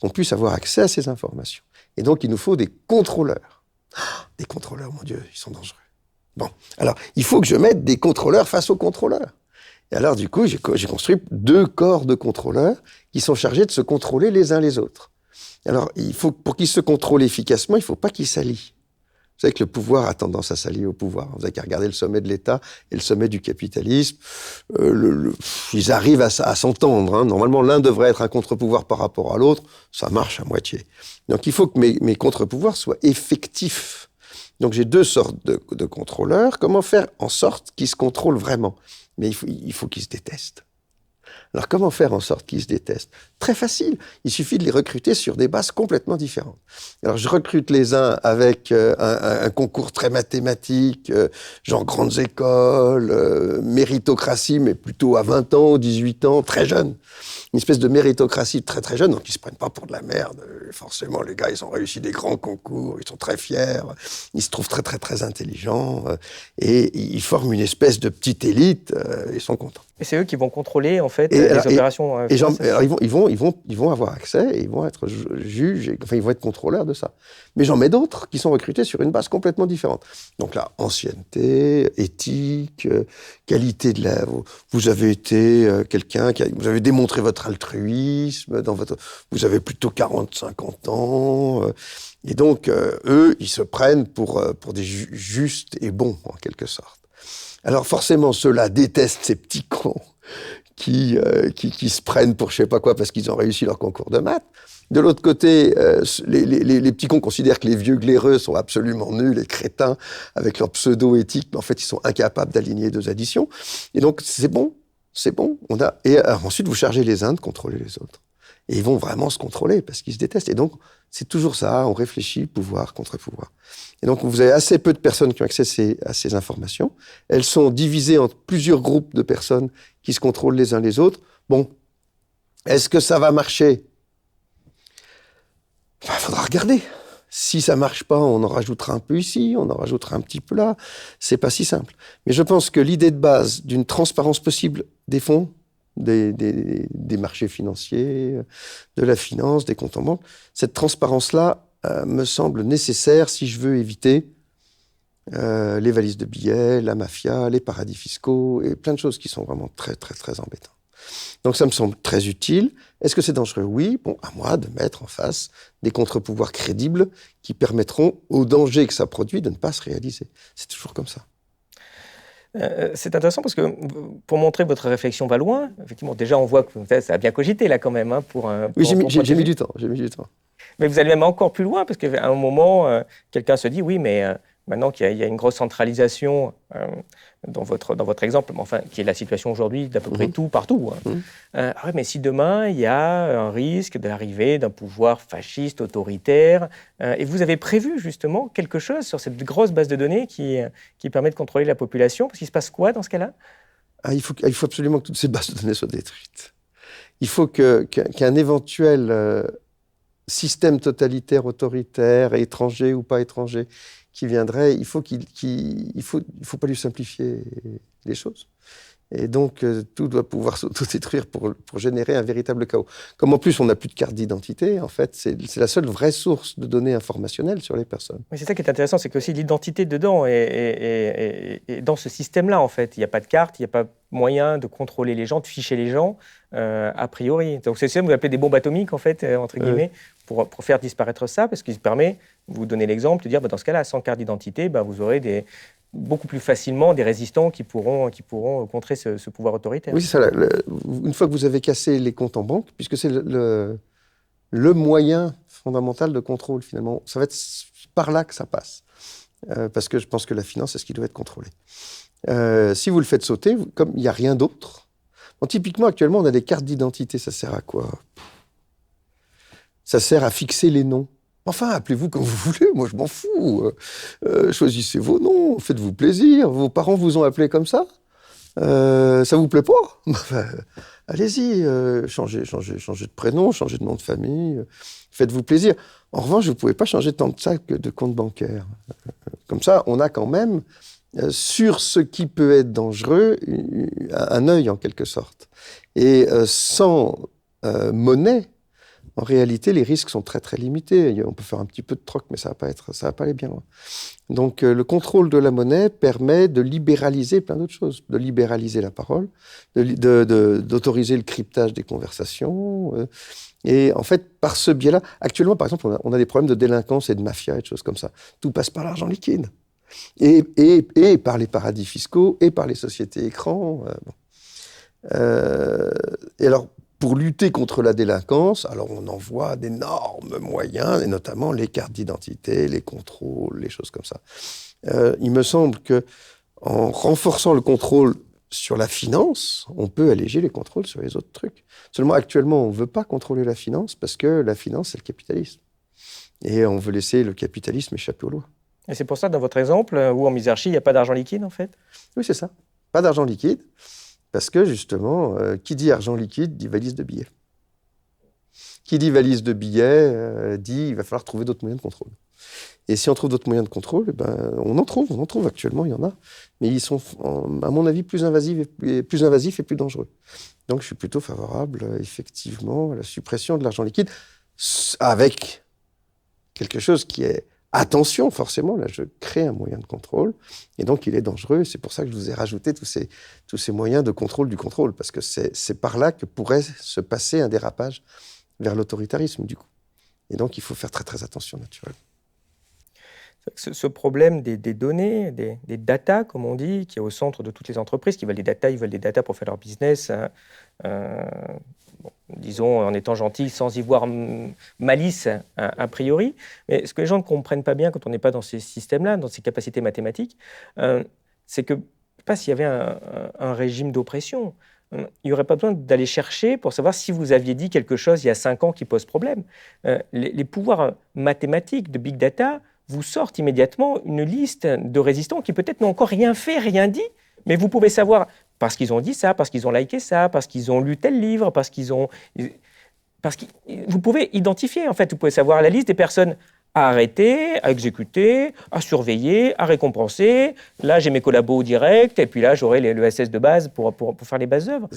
qu'on puisse avoir accès à ces informations. Et donc, il nous faut des contrôleurs. Des contrôleurs, mon Dieu, ils sont dangereux. Bon, alors, il faut que je mette des contrôleurs face aux contrôleurs. Et alors, du coup, j'ai construit 2 corps de contrôleurs qui sont chargés de se contrôler les uns les autres. Alors, pour qu'ils se contrôlent efficacement, il ne faut pas qu'ils s'allient. Vous savez que le pouvoir a tendance à s'allier au pouvoir. Vous avez qu'à regarder le sommet de l'État et le sommet du capitalisme. Ils arrivent à s'entendre. Hein. Normalement, l'un devrait être un contre-pouvoir par rapport à l'autre. Ça marche à moitié. Donc, il faut que mes contre-pouvoirs soient effectifs. Donc j'ai deux sortes de contrôleurs. Comment faire en sorte qu'ils se contrôlent vraiment? Mais il faut qu'ils se détestent. Alors, comment faire en sorte qu'ils se détestent? Très facile. Il suffit de les recruter sur des bases complètement différentes. Alors, je recrute les uns avec un concours très mathématique, genre grandes écoles, méritocratie, mais plutôt à 20 ans, 18 ans, très jeunes. Une espèce de méritocratie très très jeune, donc ils se prennent pas pour de la merde. Forcément, les gars, ils ont réussi des grands concours, ils sont très fiers, ils se trouvent très très très intelligents, et ils forment une espèce de petite élite, ils sont contents. Et c'est eux qui vont contrôler en fait les opérations. Alors ils vont avoir accès, et ils vont être juges, enfin ils vont être contrôleurs de ça. Mais j'en mets d'autres qui sont recrutés sur une base complètement différente. Donc là, ancienneté, éthique, qualité de la. Vous avez été quelqu'un vous avez démontré votre altruisme vous avez plutôt 40-50 ans. Et donc eux, ils se prennent pour des justes et bons en quelque sorte. Alors forcément, ceux-là détestent ces petits cons qui se prennent pour je sais pas quoi parce qu'ils ont réussi leur concours de maths. De l'autre côté, les petits cons considèrent que les vieux glaireux sont absolument nuls et crétins avec leur pseudo-éthique, mais en fait, ils sont incapables d'aligner deux additions. Et donc, c'est bon. Et ensuite, vous chargez les uns de contrôler les autres. Et ils vont vraiment se contrôler parce qu'ils se détestent. Et donc, c'est toujours ça, on réfléchit pouvoir contre pouvoir. Et donc, vous avez assez peu de personnes qui ont accès à ces informations. Elles sont divisées en plusieurs groupes de personnes qui se contrôlent les uns les autres. Bon, est-ce que ça va marcher? Il faudra regarder. Si ça marche pas, on en rajoutera un peu ici, on en rajoutera un petit peu là. C'est pas si simple. Mais je pense que l'idée de base d'une transparence possible des fonds, des marchés financiers, de la finance, des comptes en banque, cette transparence-là me semble nécessaire si je veux éviter les valises de billets, la mafia, les paradis fiscaux et plein de choses qui sont vraiment très, très, très embêtantes. Donc ça me semble très utile. Est-ce que c'est dangereux? Oui. Bon, à moi de mettre en face des contre-pouvoirs crédibles qui permettront au danger que ça produit de ne pas se réaliser. C'est toujours comme ça. C'est intéressant parce que pour montrer que votre réflexion va loin, effectivement, déjà on voit que ça a bien cogité là quand même. Oui, j'ai mis du temps. Mais vous allez même encore plus loin parce qu'à un moment, quelqu'un se dit oui, mais maintenant qu'il y a une grosse centralisation dans votre exemple, enfin, qui est la situation aujourd'hui d'à peu près tout, partout. Mais si demain, il y a un risque de l'arrivée d'un pouvoir fasciste, autoritaire, et vous avez prévu justement quelque chose sur cette grosse base de données qui permet de contrôler la population, parce qu'il se passe quoi dans ce cas-là? Il faut absolument que toutes ces bases de données soient détruites. Il faut qu'un éventuel système totalitaire, autoritaire, étranger ou pas étranger, qui viendrait, il faut pas lui simplifier les choses. Et donc, tout doit pouvoir s'autodétruire pour générer un véritable chaos. Comme en plus, on n'a plus de carte d'identité, en fait, c'est la seule vraie source de données informationnelles sur les personnes. Oui, c'est ça qui est intéressant, c'est que aussi l'identité dedans est dans ce système-là, en fait. Il n'y a pas de carte, il n'y a pas moyen de contrôler les gens, de ficher les gens, a priori. Donc, c'est ça que vous appelez des bombes atomiques, en fait, entre guillemets, pour faire disparaître ça, parce qu'il permet, vous donnez l'exemple, de dire, dans ce cas-là, sans carte d'identité, vous aurez beaucoup plus facilement des résistants qui pourront contrer ce pouvoir autoritaire. Oui, c'est ça. Une fois que vous avez cassé les comptes en banque, puisque c'est le moyen fondamental de contrôle, finalement, ça va être par là que ça passe. Parce que je pense que la finance, c'est ce qui doit être contrôlé. Si vous le faites sauter, comme il n'y a rien d'autre, typiquement, actuellement, on a des cartes d'identité. Ça sert à quoi? Ça sert à fixer les noms. Enfin, appelez-vous comme vous voulez, moi je m'en fous. Choisissez vos noms, faites-vous plaisir. Vos parents vous ont appelé comme ça? Ça vous plaît pas? Allez-y, changez de prénom, changez de nom de famille, faites-vous plaisir. En revanche, vous ne pouvez pas changer tant de ça que de compte bancaire. Comme ça, on a quand même, sur ce qui peut être dangereux, un œil en quelque sorte. Et sans monnaie, en réalité, les risques sont très très limités. On peut faire un petit peu de troc, mais ça va pas aller bien loin. Donc, le contrôle de la monnaie permet de libéraliser plein d'autres choses, de libéraliser la parole, d'autoriser le cryptage des conversations. Et en fait, par ce biais-là, actuellement, par exemple, on a des problèmes de délinquance et de mafia et de choses comme ça. Tout passe par l'argent liquide. Et par les paradis fiscaux, et par les sociétés écrans. Et alors, pour lutter contre la délinquance, alors on envoie d'énormes moyens, et notamment les cartes d'identité, les contrôles, les choses comme ça. Il me semble qu'en renforçant le contrôle sur la finance, on peut alléger les contrôles sur les autres trucs. Seulement, actuellement, on ne veut pas contrôler la finance parce que la finance, c'est le capitalisme. Et on veut laisser le capitalisme échapper aux lois. Et c'est pour ça, dans votre exemple, où en Misarchie, il n'y a pas d'argent liquide, en fait? Oui, c'est ça. Pas d'argent liquide, parce que, justement, qui dit argent liquide dit valise de billets. Qui dit valise de billets dit il va falloir trouver d'autres moyens de contrôle. Et si on trouve d'autres moyens de contrôle, eh ben, on en trouve actuellement, il y en a. Mais ils sont, à mon avis, plus invasifs et plus dangereux. Donc, je suis plutôt favorable, effectivement, à la suppression de l'argent liquide, avec quelque chose qui est... Attention, forcément, là, je crée un moyen de contrôle, et donc il est dangereux. C'est pour ça que je vous ai rajouté tous ces moyens de contrôle du contrôle, parce que c'est par là que pourrait se passer un dérapage vers l'autoritarisme, du coup. Et donc, il faut faire très, très attention, naturellement. Ce problème des données, des data, comme on dit, qui est au centre de toutes les entreprises, qui veulent des data, ils veulent des data pour faire leur business, hein, disons en étant gentils, sans y voir malice a priori. Mais ce que les gens ne comprennent pas bien quand on n'est pas dans ces systèmes-là, dans ces capacités mathématiques, c'est que, je ne sais pas s'il y avait un régime d'oppression. Il n'y aurait pas besoin d'aller chercher pour savoir si vous aviez dit quelque chose il y a 5 ans qui pose problème. Les pouvoirs mathématiques de Big Data vous sortent immédiatement une liste de résistants qui peut-être n'ont encore rien fait, rien dit, mais vous pouvez savoir parce qu'ils ont dit ça, parce qu'ils ont liké ça, parce qu'ils ont lu tel livre, parce que vous pouvez identifier, en fait, vous pouvez savoir la liste des personnes à arrêter, à exécuter, à surveiller, à récompenser. Là, j'ai mes collabos directs, et puis là, j'aurai le SS de base pour faire les bases d'œuvres.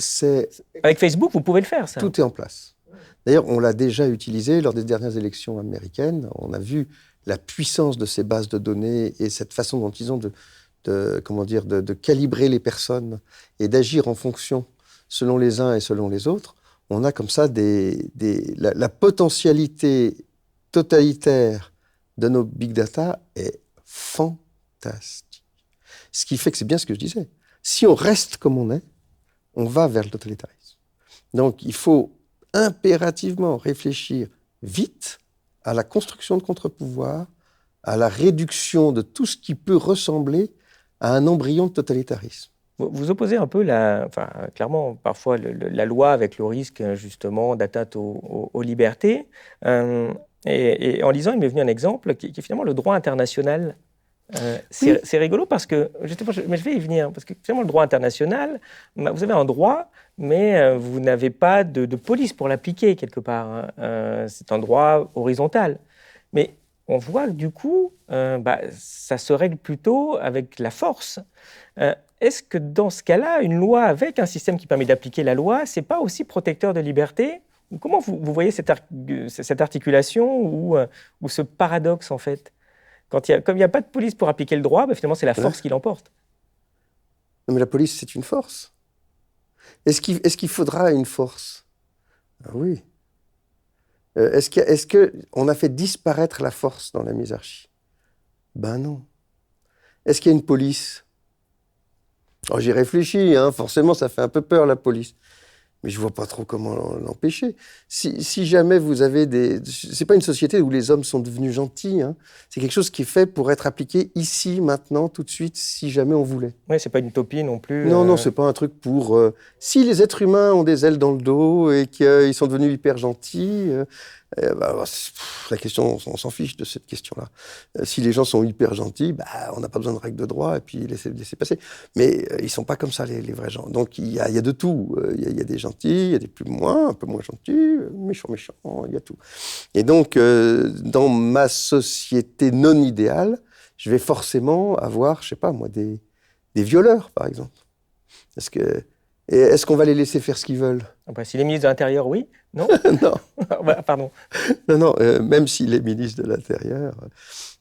Avec Facebook, vous pouvez le faire, ça. Tout est en place. D'ailleurs, on l'a déjà utilisé lors des dernières élections américaines. On a vu la puissance de ces bases de données et cette façon dont ils ont de calibrer les personnes et d'agir en fonction selon les uns et selon les autres. On a comme ça la potentialité totalitaire de nos big data est fantastique. Ce qui fait que c'est bien ce que je disais. Si on reste comme on est, on va vers le totalitarisme. Donc, il faut impérativement réfléchir vite à la construction de contre-pouvoirs, à la réduction de tout ce qui peut ressembler à un embryon de totalitarisme. Vous opposez un peu, clairement, parfois la loi avec le risque, justement, d'atteinte aux libertés. Et en lisant, il m'est venu un exemple qui est finalement le droit international. C'est rigolo parce que, justement, mais je vais y venir, parce que finalement, le droit international, vous avez un droit, mais vous n'avez pas de police pour l'appliquer quelque part. C'est un droit horizontal. Mais on voit que du coup, ça se règle plutôt avec la force. Est-ce que dans ce cas-là, une loi avec un système qui permet d'appliquer la loi, c'est pas aussi protecteur de liberté? Comment vous voyez cette articulation ou ce paradoxe, en fait? Comme il n'y a pas de police pour appliquer le droit, finalement, c'est la force qui l'emporte. Non, mais la police, c'est une force. Est-ce qu'il faudra une force? Ah oui. Est-ce qu'on a fait disparaître la force dans la misarchie? Ben non. Est-ce qu'il y a une police? Oh, j'y réfléchis, forcément, ça fait un peu peur, la police. Mais je ne vois pas trop comment l'empêcher. Si jamais vous avez c'est pas une société où les hommes sont devenus gentils. C'est quelque chose qui est fait pour être appliqué ici, maintenant, tout de suite, si jamais on voulait. Oui, c'est pas une utopie non plus. Non, c'est pas un truc pour... si les êtres humains ont des ailes dans le dos et qu'ils sont devenus hyper gentils... la question, on s'en fiche de cette question-là. Si les gens sont hyper gentils, on n'a pas besoin de règles de droit et puis laisser passer. Mais ils ne sont pas comme ça, les vrais gens. Donc il y a de tout. Il y a des gentils, il y a des un peu moins gentils, méchants, il y a tout. Et donc, dans ma société non idéale, je vais forcément avoir, je sais pas moi, des violeurs, par exemple. Est-ce qu'on va les laisser faire ce qu'ils veulent? Si les ministres de l'Intérieur, oui. Non. Non. Pardon. Non, même s'il est ministre de l'Intérieur.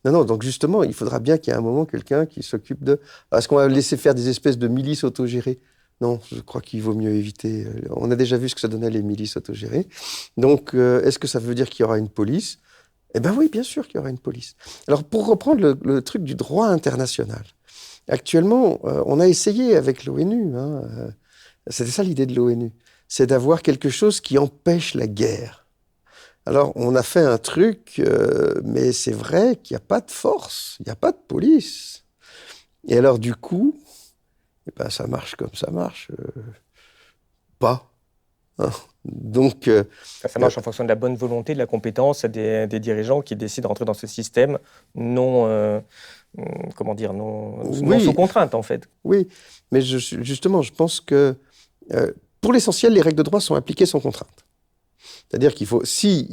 Non, donc justement, il faudra bien qu'il y ait un moment quelqu'un qui s'occupe de... Est-ce qu'on va laisser faire des espèces de milices autogérées? Non, je crois qu'il vaut mieux éviter. On a déjà vu ce que ça donnait, les milices autogérées. Donc, est-ce que ça veut dire qu'il y aura une police? Eh bien oui, bien sûr qu'il y aura une police. Alors, pour reprendre le truc du droit international, actuellement, on a essayé avec l'ONU, c'était ça l'idée de l'ONU, c'est d'avoir quelque chose qui empêche la guerre. Alors, on a fait un truc, mais c'est vrai qu'il n'y a pas de force, il n'y a pas de police. Et alors, du coup, eh ben, ça marche comme ça marche. Pas. Hein. Donc, Ça marche en fonction de la bonne volonté, de la compétence des dirigeants qui décident d'entrer dans ce système non, comment dire, non oui, sous contrainte, en fait. oui, mais justement, je pense que pour l'essentiel, les règles de droit sont appliquées sans contrainte. C'est-à-dire qu'il faut, si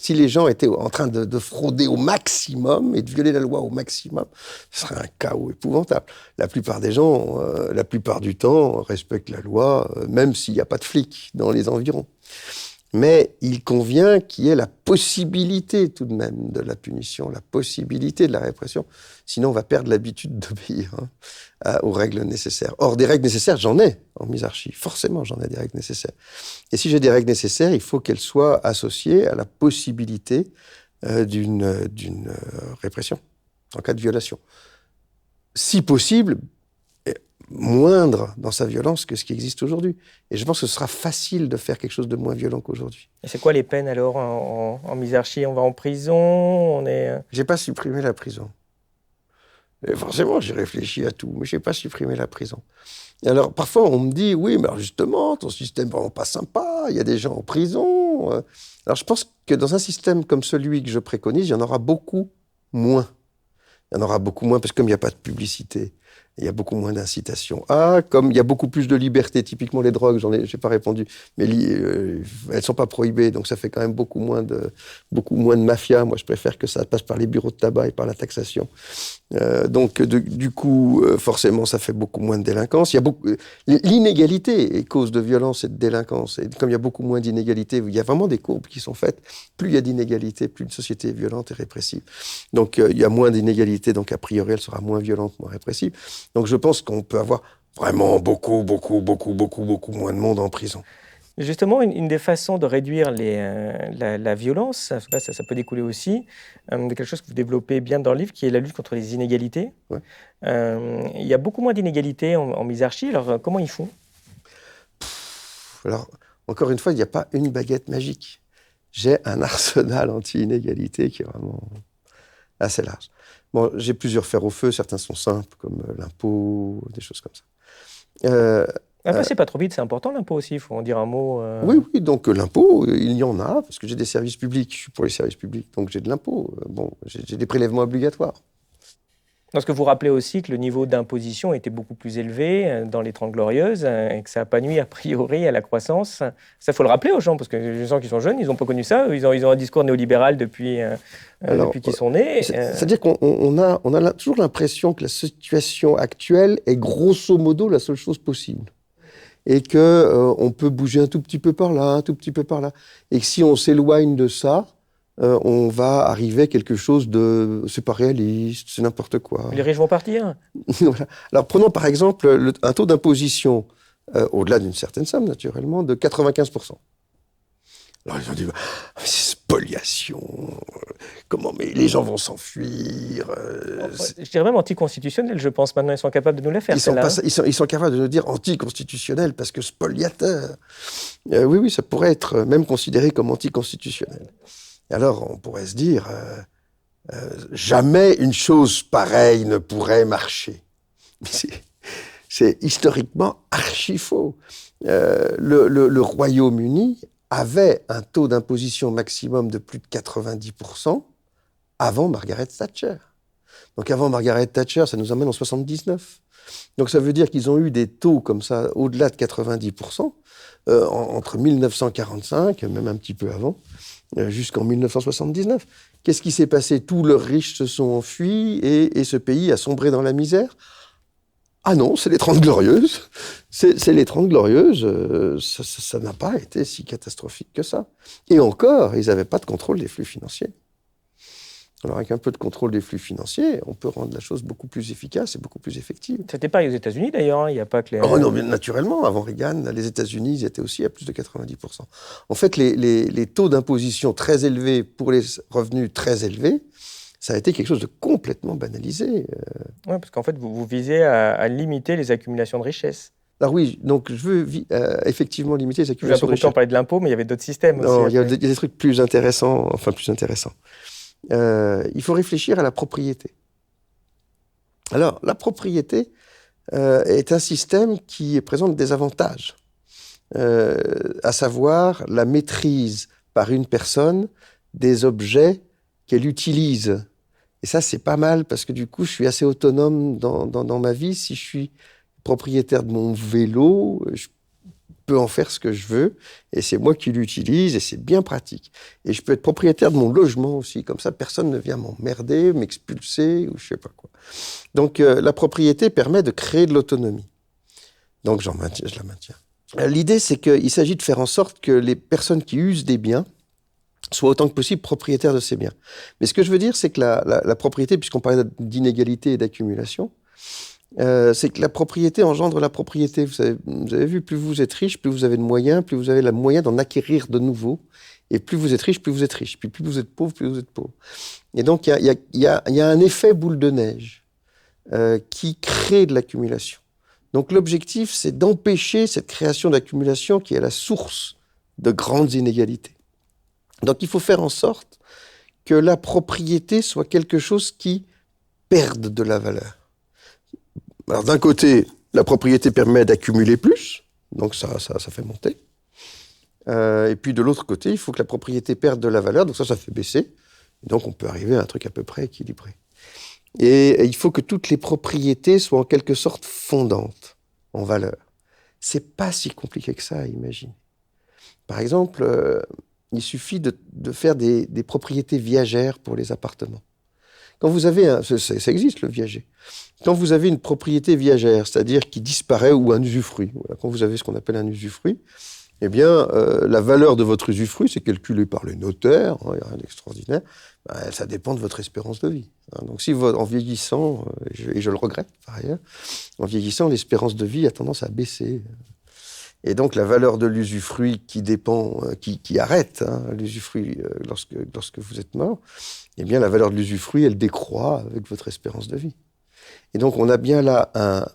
les gens étaient en train de frauder au maximum et de violer la loi au maximum, ce serait un chaos épouvantable. La plupart des gens, la plupart du temps, respectent la loi, même s'il n'y a pas de flics dans les environs. Mais il convient qu'il y ait la possibilité tout de même de la punition, la possibilité de la répression. Sinon, on va perdre l'habitude d'obéir aux règles nécessaires. Or, des règles nécessaires, j'en ai en misarchie. Forcément, j'en ai des règles nécessaires. Et si j'ai des règles nécessaires, il faut qu'elles soient associées à la possibilité d'une répression en cas de violation. Si possible, moindre dans sa violence que ce qui existe aujourd'hui. Et je pense que ce sera facile de faire quelque chose de moins violent qu'aujourd'hui. Et c'est quoi les peines alors en misarchie? On va en prison? J'ai pas supprimé la prison. Et forcément, j'ai réfléchi à tout, mais j'ai pas supprimé la prison. Et alors, parfois, on me dit, oui, mais alors justement, ton système n'est vraiment pas sympa, il y a des gens en prison. Alors, je pense que dans un système comme celui que je préconise, il y en aura beaucoup moins. Il y en aura beaucoup moins parce que comme il n'y a pas de publicité, il y a beaucoup moins d'incitation. Comme il y a beaucoup plus de liberté, typiquement les drogues, j'ai pas répondu, mais elles sont pas prohibées, donc ça fait quand même beaucoup moins de mafia. Moi, je préfère que ça passe par les bureaux de tabac et par la taxation. Du coup, forcément, ça fait beaucoup moins de délinquance. L'inégalité est cause de violence et de délinquance. Et comme il y a beaucoup moins d'inégalités, il y a vraiment des courbes qui sont faites. Plus il y a d'inégalités, plus une société est violente et répressive. Donc, il y a moins d'inégalités, donc a priori, elle sera moins violente, moins répressive. Donc, je pense qu'on peut avoir vraiment beaucoup moins de monde en prison. Justement, une des façons de réduire la violence, ça peut découler aussi de quelque chose que vous développez bien dans le livre, qui est la lutte contre les inégalités. Ouais. Il y a beaucoup moins d'inégalités en misarchie, alors comment ils font? Alors, encore une fois, il n'y a pas une baguette magique. J'ai un arsenal anti-inégalité qui est vraiment assez large. Bon, j'ai plusieurs fers au feu, certains sont simples, comme l'impôt, des choses comme ça. C'est pas trop vite, c'est important l'impôt aussi, il faut en dire un mot. Oui, donc l'impôt, il y en a, parce que j'ai des services publics, je suis pour les services publics, donc j'ai de l'impôt. J'ai des prélèvements obligatoires. Parce que vous rappelez aussi que le niveau d'imposition était beaucoup plus élevé dans les 30 Glorieuses et que ça n'a pas nuit a priori à la croissance. Ça, faut le rappeler aux gens, parce que les gens qui sont jeunes, ils n'ont pas connu ça. Ils ont un discours néolibéral depuis qu'ils sont nés. C'est-à-dire qu'on a toujours l'impression que la situation actuelle est grosso modo la seule chose possible. Et qu'on peut bouger un tout petit peu par là, un tout petit peu par là. Et que si on s'éloigne de ça, on va arriver à quelque chose de... C'est pas réaliste, c'est n'importe quoi. Les riches vont partir. Voilà. Alors prenons par exemple un taux d'imposition, au-delà d'une certaine somme naturellement, de 95%. Alors ils ont dit, c'est spoliation, comment, mais les gens vont s'enfuir. Je dirais même anticonstitutionnel, je pense. Maintenant, ils sont capables de nous la faire, ils sont capables de nous dire anticonstitutionnel parce que spoliateur. Oui, ça pourrait être même considéré comme anticonstitutionnel. Alors, on pourrait se dire, jamais une chose pareille ne pourrait marcher. C'est historiquement archi faux. Le Royaume-Uni avait un taux d'imposition maximum de plus de 90% avant Margaret Thatcher. Donc avant Margaret Thatcher, ça nous amène en 79. Donc ça veut dire qu'ils ont eu des taux comme ça, au-delà de 90%, entre 1945, même un petit peu avant, jusqu'en 1979. Qu'est-ce qui s'est passé? Tous leurs riches se sont enfuis et ce pays a sombré dans la misère. Ah non, c'est les 30 Glorieuses. C'est les 30 Glorieuses. Ça n'a pas été si catastrophique que ça. Et encore, ils n'avaient pas de contrôle des flux financiers. Alors avec un peu de contrôle des flux financiers, on peut rendre la chose beaucoup plus efficace et beaucoup plus effective. C'était pareil aux États-Unis d'ailleurs, hein. Il n'y a pas que les... Oh non, bien naturellement, avant Reagan, les États-Unis, ils étaient aussi à plus de 90%. En fait, les taux d'imposition très élevés pour les revenus très élevés, ça a été quelque chose de complètement banalisé. Oui, parce qu'en fait, vous visez à limiter les accumulations de richesses. Alors oui, donc je veux effectivement limiter les J'ai un accumulations peu de content de richesse. parler de l'impôt, mais il y avait d'autres systèmes aussi. Non, il y a après. des trucs plus intéressants, enfin plus intéressants. Il faut réfléchir à la propriété. Alors, la propriété est un système qui présente des avantages, à savoir la maîtrise par une personne des objets qu'elle utilise. Et ça, c'est pas mal parce que du coup, je suis assez autonome dans ma vie. Si je suis propriétaire de mon vélo, je peux en faire ce que je veux et c'est moi qui l'utilise et c'est bien pratique. Et je peux être propriétaire de mon logement aussi. Comme ça, personne ne vient m'emmerder, m'expulser ou je sais pas quoi. Donc, la propriété permet de créer de l'autonomie. Donc, je la maintiens. L'idée, c'est qu'il s'agit de faire en sorte que les personnes qui usent des biens soient autant que possible propriétaires de ces biens. Mais ce que je veux dire, c'est que la propriété, puisqu'on parlait d'inégalité et d'accumulation, c'est que la propriété engendre la propriété. Vous avez vu, plus vous êtes riche, plus vous avez de moyens, plus vous avez le moyen d'en acquérir de nouveaux. Et plus vous êtes riche, plus vous êtes riche. Puis plus vous êtes pauvre, plus vous êtes pauvre. Et donc, il y a un effet boule de neige qui crée de l'accumulation. Donc l'objectif, c'est d'empêcher cette création d'accumulation qui est la source de grandes inégalités. Donc il faut faire en sorte que la propriété soit quelque chose qui perde de la valeur. Alors d'un côté, la propriété permet d'accumuler plus, donc ça fait monter. Et puis de l'autre côté, il faut que la propriété perde de la valeur, donc ça fait baisser. Et donc on peut arriver à un truc à peu près équilibré. Et il faut que toutes les propriétés soient en quelque sorte fondantes en valeur. C'est pas si compliqué que ça à imaginer. Par exemple, il suffit de faire des propriétés viagères pour les appartements. Quand vous avez ça existe le viager. Quand vous avez une propriété viagère, c'est-à-dire qui disparaît ou un usufruit, voilà, quand vous avez ce qu'on appelle un usufruit, eh bien, la valeur de votre usufruit, c'est calculé par les notaires, il n'y a rien d'extraordinaire, ça dépend de votre espérance de vie. Donc, si en vieillissant, et je le regrette par ailleurs, en vieillissant, l'espérance de vie a tendance à baisser. Et donc, la valeur de l'usufruit qui dépend, qui arrête l'usufruit lorsque vous êtes mort, eh bien, la valeur de l'usufruit, elle décroît avec votre espérance de vie. Et donc, on a bien là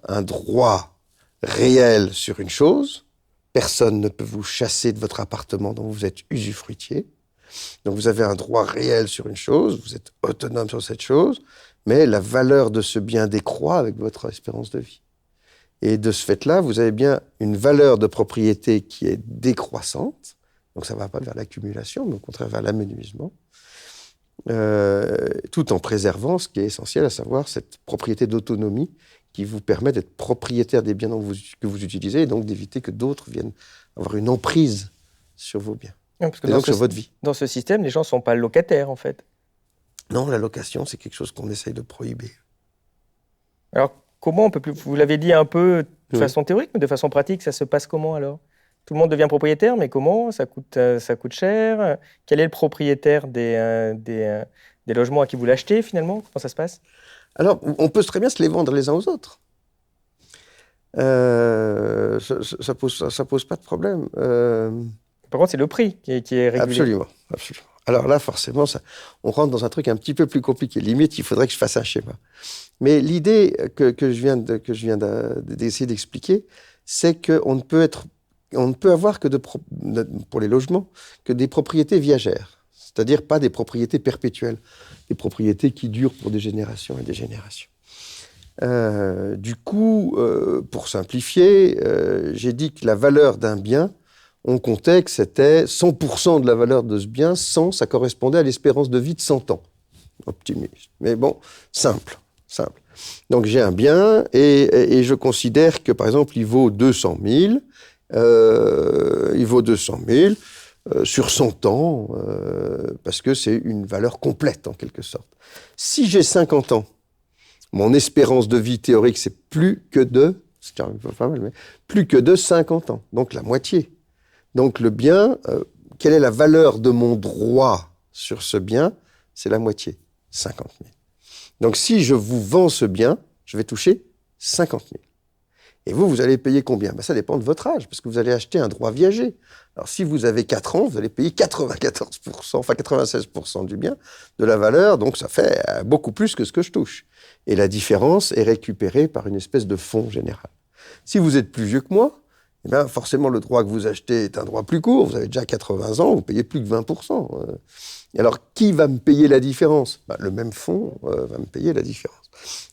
un droit réel sur une chose. Personne ne peut vous chasser de votre appartement dont vous êtes usufruitier. Donc, vous avez un droit réel sur une chose, vous êtes autonome sur cette chose, mais la valeur de ce bien décroît avec votre espérance de vie. Et de ce fait-là, vous avez bien une valeur de propriété qui est décroissante, donc ça ne va pas vers l'accumulation, mais au contraire vers l'amenuisement, tout en préservant ce qui est essentiel, à savoir cette propriété d'autonomie qui vous permet d'être propriétaire des biens que vous utilisez et donc d'éviter que d'autres viennent avoir une emprise sur vos biens. Non, parce que Et donc sur votre vie. Dans ce système, les gens ne sont pas locataires, en fait. Non, la location, c'est quelque chose qu'on essaye de prohiber. Alors, comment on peut plus... Vous l'avez dit un peu de Oui. façon théorique, mais de façon pratique, ça se passe comment alors? Tout le monde devient propriétaire, mais comment? Ça coûte cher. Quel est le propriétaire des logements à qui vous l'achetez, finalement? Comment ça se passe? Alors, on peut très bien se les vendre les uns aux autres. Ça pose pas de problème. Par contre, c'est le prix qui est régulé. Absolument. Alors là, forcément, on rentre dans un truc un petit peu plus compliqué. Limite, il faudrait que je fasse un schéma. Mais l'idée que je viens d'essayer d'expliquer, c'est qu'on ne peut avoir que pour les logements que des propriétés viagères, c'est-à-dire pas des propriétés perpétuelles, des propriétés qui durent pour des générations et des générations. Du coup, pour simplifier, j'ai dit que la valeur d'un bien, on comptait que c'était 100% de la valeur de ce bien, 100, ça correspondait à l'espérance de vie de 100 ans. Optimiste. Mais bon, simple. Donc j'ai un bien et je considère que, par exemple, il vaut 200 000. Il vaut 200 000 sur 100 ans, parce que c'est une valeur complète, en quelque sorte. Si j'ai 50 ans, mon espérance de vie théorique, c'est plus que de 50 ans, donc la moitié. Donc le bien, quelle est la valeur de mon droit sur ce bien? C'est la moitié, 50 000. Donc si je vous vends ce bien, je vais toucher 50 000. Et vous allez payer combien? Ça dépend de votre âge, parce que vous allez acheter un droit viager. Alors si vous avez 4 ans, vous allez payer 96% du bien, de la valeur, donc ça fait beaucoup plus que ce que je touche. Et la différence est récupérée par une espèce de fonds général. Si vous êtes plus vieux que moi, eh bien, forcément, le droit que vous achetez est un droit plus court. Vous avez déjà 80 ans, vous payez plus que 20%. Et alors, qui va me payer la différence ? Le même fonds va me payer la différence.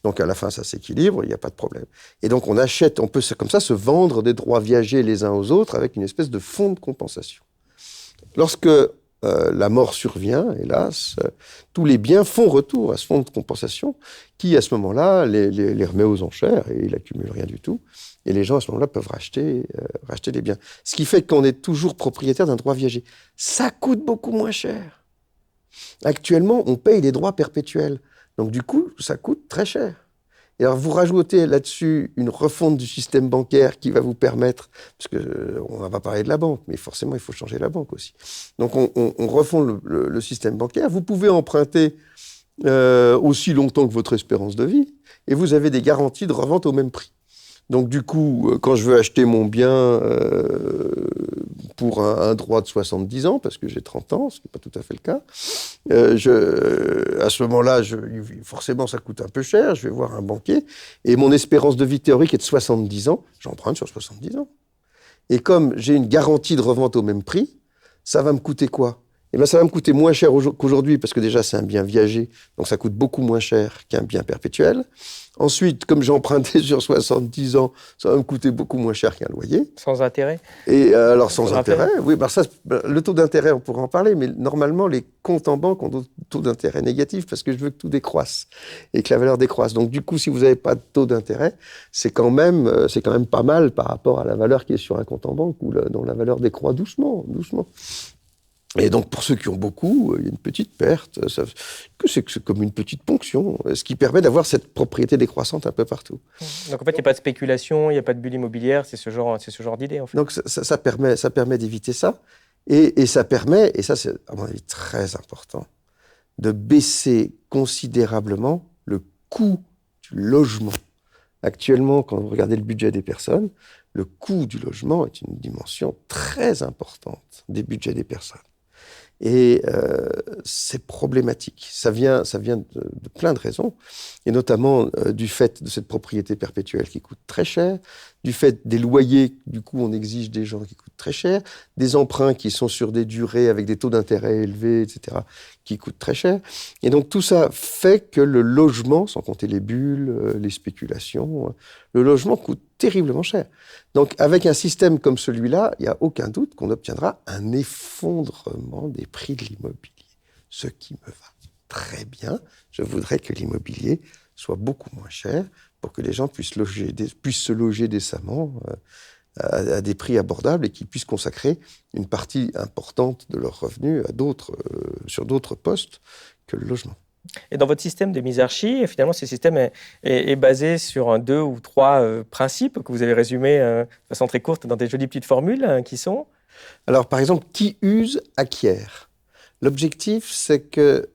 Donc, à la fin, ça s'équilibre, il n'y a pas de problème. Et donc, on peut comme ça se vendre des droits viagers les uns aux autres avec une espèce de fonds de compensation. Lorsque la mort survient, hélas, tous les biens font retour à ce fonds de compensation qui, à ce moment-là, les remet aux enchères et il n'accumule rien du tout. Et les gens, à ce moment-là, peuvent racheter les biens. Ce qui fait qu'on est toujours propriétaire d'un droit viager. Ça coûte beaucoup moins cher. Actuellement, on paye les droits perpétuels. Donc, du coup, ça coûte très cher. Et alors, vous rajoutez là-dessus une refonte du système bancaire qui va vous permettre, parce qu'on va pas parler de la banque, mais forcément, il faut changer la banque aussi. Donc, on refond le système bancaire. Vous pouvez emprunter aussi longtemps que votre espérance de vie, et vous avez des garanties de revente au même prix. Donc, du coup, quand je veux acheter mon bien pour un droit de 70 ans, parce que j'ai 30 ans, ce qui n'est pas tout à fait le cas, à ce moment-là, forcément, ça coûte un peu cher, je vais voir un banquier, et mon espérance de vie théorique est de 70 ans, j'emprunte sur 70 ans. Et comme j'ai une garantie de revente au même prix, ça va me coûter quoi ? Eh bien, ça va me coûter moins cher qu'aujourd'hui, parce que déjà, c'est un bien viager, donc ça coûte beaucoup moins cher qu'un bien perpétuel. Ensuite, comme j'ai emprunté sur 70 ans, ça va me coûter beaucoup moins cher qu'un loyer. Sans intérêt ? Et alors, sans intérêt, oui, le taux d'intérêt, on pourra en parler, mais normalement, les comptes en banque ont des taux d'intérêt négatifs parce que je veux que tout décroisse et que la valeur décroisse. Donc, du coup, si vous n'avez pas de taux d'intérêt, c'est quand même pas mal par rapport à la valeur qui est sur un compte en banque dont la valeur décroît doucement. Et donc, pour ceux qui ont beaucoup, il y a une petite perte. C'est comme une petite ponction, ce qui permet d'avoir cette propriété décroissante un peu partout. Donc, en fait, il n'y a pas de spéculation, il n'y a pas de bulle immobilière, c'est ce genre d'idée, en fait. Donc, ça permet d'éviter ça. Et ça permet, et ça, c'est à mon avis très important, de baisser considérablement le coût du logement. Actuellement, quand vous regardez le budget des personnes, le coût du logement est une dimension très importante des budgets des personnes. Et c'est problématique. Ça vient de plein de raisons, et notamment du fait de cette propriété perpétuelle qui coûte très cher, du fait des loyers, du coup on exige des gens qui coûtent très cher, des emprunts qui sont sur des durées avec des taux d'intérêt élevés, etc., qui coûtent très cher. Et donc tout ça fait que le logement, sans compter les bulles, les spéculations, le logement coûte terriblement cher. Donc, avec un système comme celui-là, il n'y a aucun doute qu'on obtiendra un effondrement des prix de l'immobilier. Ce qui me va très bien. Je voudrais que l'immobilier soit beaucoup moins cher pour que les gens puissent se loger décemment à des prix abordables et qu'ils puissent consacrer une partie importante de leurs revenus sur d'autres postes que le logement. Et dans votre système de Misarchi, finalement, ce système est basé sur 2 ou 3 principes que vous avez résumés de façon très courte dans des jolies petites formules qui sont... Alors, par exemple, qui use acquiert. L'objectif, c'est que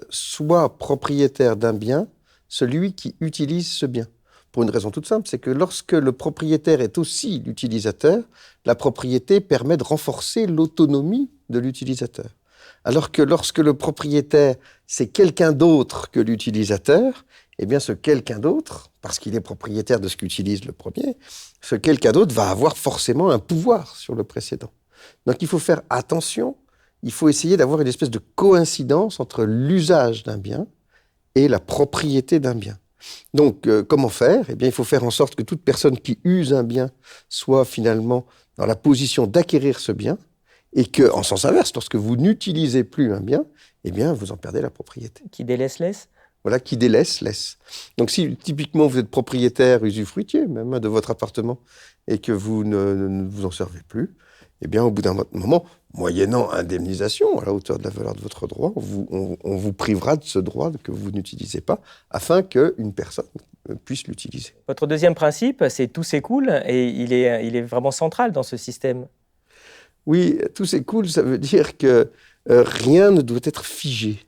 soit propriétaire d'un bien celui qui utilise ce bien. Pour une raison toute simple, c'est que lorsque le propriétaire est aussi l'utilisateur, la propriété permet de renforcer l'autonomie de l'utilisateur. Alors que lorsque le propriétaire, c'est quelqu'un d'autre que l'utilisateur, eh bien ce quelqu'un d'autre, parce qu'il est propriétaire de ce qu'utilise le premier, ce quelqu'un d'autre va avoir forcément un pouvoir sur le précédent. Donc il faut faire attention, il faut essayer d'avoir une espèce de coïncidence entre l'usage d'un bien et la propriété d'un bien. Donc comment faire ? Eh bien il faut faire en sorte que toute personne qui use un bien soit finalement dans la position d'acquérir ce bien, et que, en sens inverse, lorsque vous n'utilisez plus un bien, eh bien, vous en perdez la propriété. Qui délaisse, laisse ? Voilà, qui délaisse, laisse. Donc, si typiquement vous êtes propriétaire, usufruitier même de votre appartement, et que vous ne vous en servez plus, eh bien, au bout d'un moment, moyennant indemnisation à la hauteur de la valeur de votre droit, on vous privera de ce droit que vous n'utilisez pas, afin qu'une personne puisse l'utiliser. Votre deuxième principe, c'est tout s'écoule, et il est vraiment central dans ce système. Oui, tout s'écoule, ça veut dire que rien ne doit être figé.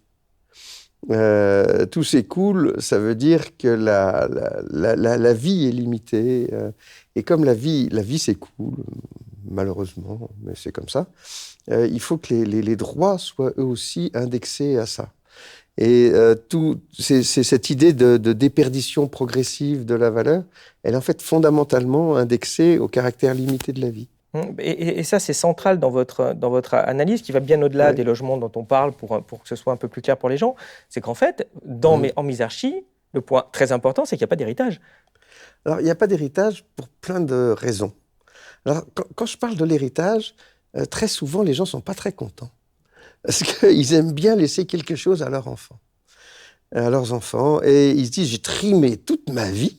Tout s'écoule, ça veut dire que la vie est limitée. Et comme la vie s'écoule, malheureusement, mais c'est comme ça, il faut que les droits soient eux aussi indexés à ça. Et c'est cette idée de déperdition progressive de la valeur, elle est en fait fondamentalement indexée au caractère limité de la vie. Et ça, c'est central dans votre analyse, qui va bien au-delà des logements dont on parle, pour que ce soit un peu plus clair pour les gens. C'est qu'en fait, en Misarchie, le point très important, c'est qu'il n'y a pas d'héritage. Alors, il n'y a pas d'héritage pour plein de raisons. Alors, quand je parle de l'héritage, très souvent, les gens ne sont pas très contents. Parce qu'ils aiment bien laisser quelque chose à leurs enfants. Et ils se disent, j'ai trimé toute ma vie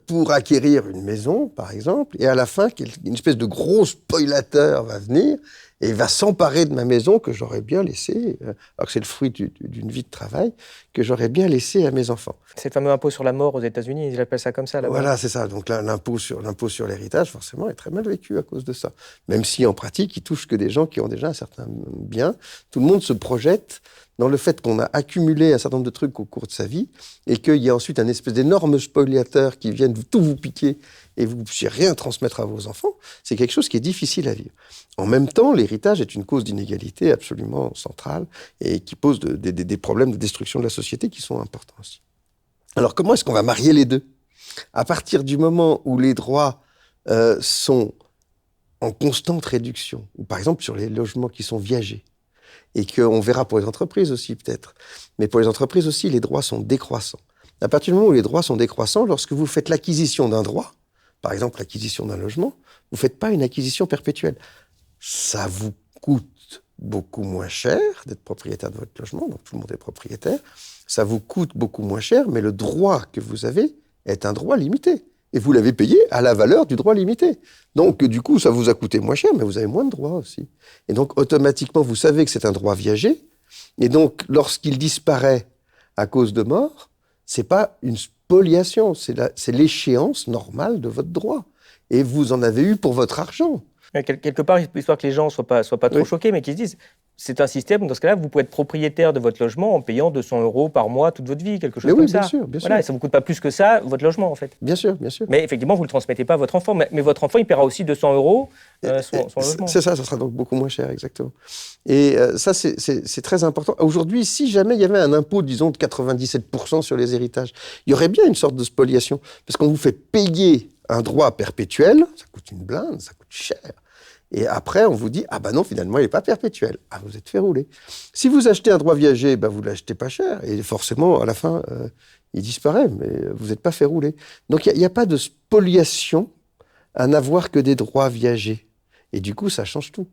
pour acquérir une maison, par exemple, et à la fin, une espèce de gros spoilateur va venir et va s'emparer de ma maison que j'aurais bien laissée, alors que c'est le fruit d'une vie de travail, que j'aurais bien laissée à mes enfants. C'est le fameux impôt sur la mort aux États-Unis, ils appellent ça comme ça là-bas. Voilà, c'est ça. Donc là, l'impôt sur l'héritage, forcément, est très mal vécu à cause de ça. Même si, en pratique, il touche que des gens qui ont déjà un certain bien. Tout le monde se projette dans le fait qu'on a accumulé un certain nombre de trucs au cours de sa vie et qu'il y a ensuite un espèce d'énorme spoliateur qui vient tout vous piquer et vous ne puissiez rien transmettre à vos enfants. C'est quelque chose qui est difficile à vivre. En même temps, l'héritage est une cause d'inégalité absolument centrale et qui pose des problèmes de destruction de la société qui sont importants aussi. Alors, comment est-ce qu'on va marier les deux ? À partir du moment où les droits sont en constante réduction, ou par exemple sur les logements qui sont viagés, et qu'on verra pour les entreprises aussi peut-être, mais pour les entreprises aussi, les droits sont décroissants. À partir du moment où les droits sont décroissants, lorsque vous faites l'acquisition d'un droit, par exemple l'acquisition d'un logement, vous ne faites pas une acquisition perpétuelle. Ça vous coûte beaucoup moins cher d'être propriétaire de votre logement, donc tout le monde est propriétaire, ça vous coûte beaucoup moins cher, mais le droit que vous avez est un droit limité. Et vous l'avez payé à la valeur du droit limité. Donc, du coup, ça vous a coûté moins cher, mais vous avez moins de droits aussi. Et donc, automatiquement, vous savez que c'est un droit viagé. Et donc, lorsqu'il disparaît à cause de mort, c'est pas une spoliation, c'est l'échéance normale de votre droit. Et vous en avez eu pour votre argent. Quelque part, histoire que les gens ne soient pas trop choqués, mais qu'ils se disent, c'est un système, dans ce cas-là, vous pouvez être propriétaire de votre logement en payant 200 € par mois toute votre vie, quelque chose comme ça. Bien sûr. Voilà, et ça ne vous coûte pas plus que ça, votre logement, en fait. Bien sûr. Mais effectivement, vous ne le transmettez pas à votre enfant, mais votre enfant, il paiera aussi 200 € son logement. C'est ça sera donc beaucoup moins cher, exactement. Et ça, c'est très important. Aujourd'hui, si jamais il y avait un impôt, disons, de 97% sur les héritages, il y aurait bien une sorte de spoliation, parce qu'on vous fait payer un droit perpétuel, ça coûte une blinde, ça coûte cher. Et après, on vous dit, ah ben non, finalement, il n'est pas perpétuel. Ah, vous êtes fait rouler. Si vous achetez un droit viagé, vous l'achetez pas cher. Et forcément, à la fin, il disparaît, mais vous n'êtes pas fait rouler. Donc, il n'y a pas de spoliation à n'avoir que des droits viagés. Et du coup, ça change tout.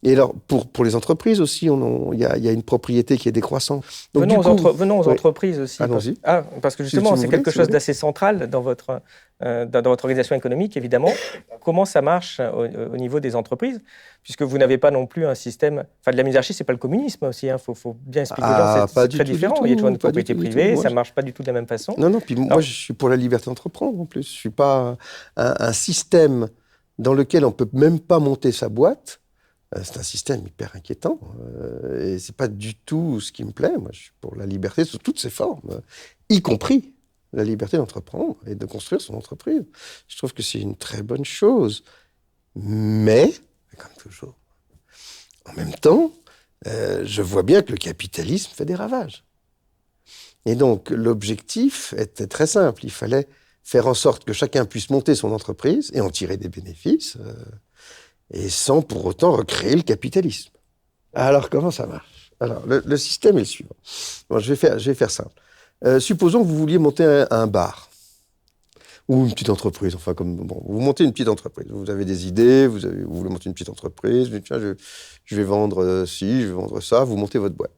Et alors, pour les entreprises aussi, il y a une propriété qui est décroissante. Donc, venons aux entreprises aussi. Allons-y. Parce que justement, c'est quelque chose d'assez central dans votre organisation économique, évidemment. Comment ça marche au niveau des entreprises ? Puisque vous n'avez pas non plus un système... Enfin, de la misarchie, ce n'est pas le communisme aussi. Faut bien expliquer aux gens, c'est très différent. Il y a toujours une propriété privée, ça ne marche pas du tout de la même façon. Non, puis moi, je suis pour la liberté d'entreprendre, en plus. Je ne suis pas un système dans lequel on ne peut même pas monter sa boîte. C'est un système hyper inquiétant et c'est pas du tout ce qui me plaît. Moi, je suis pour la liberté sous toutes ses formes, y compris la liberté d'entreprendre et de construire son entreprise. Je trouve que c'est une très bonne chose. Mais, comme toujours, en même temps, je vois bien que le capitalisme fait des ravages. Et donc, l'objectif était très simple. Il fallait faire en sorte que chacun puisse monter son entreprise et en tirer des bénéfices, et sans pour autant recréer le capitalisme. Alors, comment ça marche ? Alors, le système est le suivant. Bon, je vais faire simple. Supposons que vous vouliez monter un bar, ou une petite entreprise, vous montez une petite entreprise, vous avez des idées, vous voulez monter une petite entreprise, vous dites, tiens, je vais vendre ci, je vais vendre ça, vous montez votre boîte.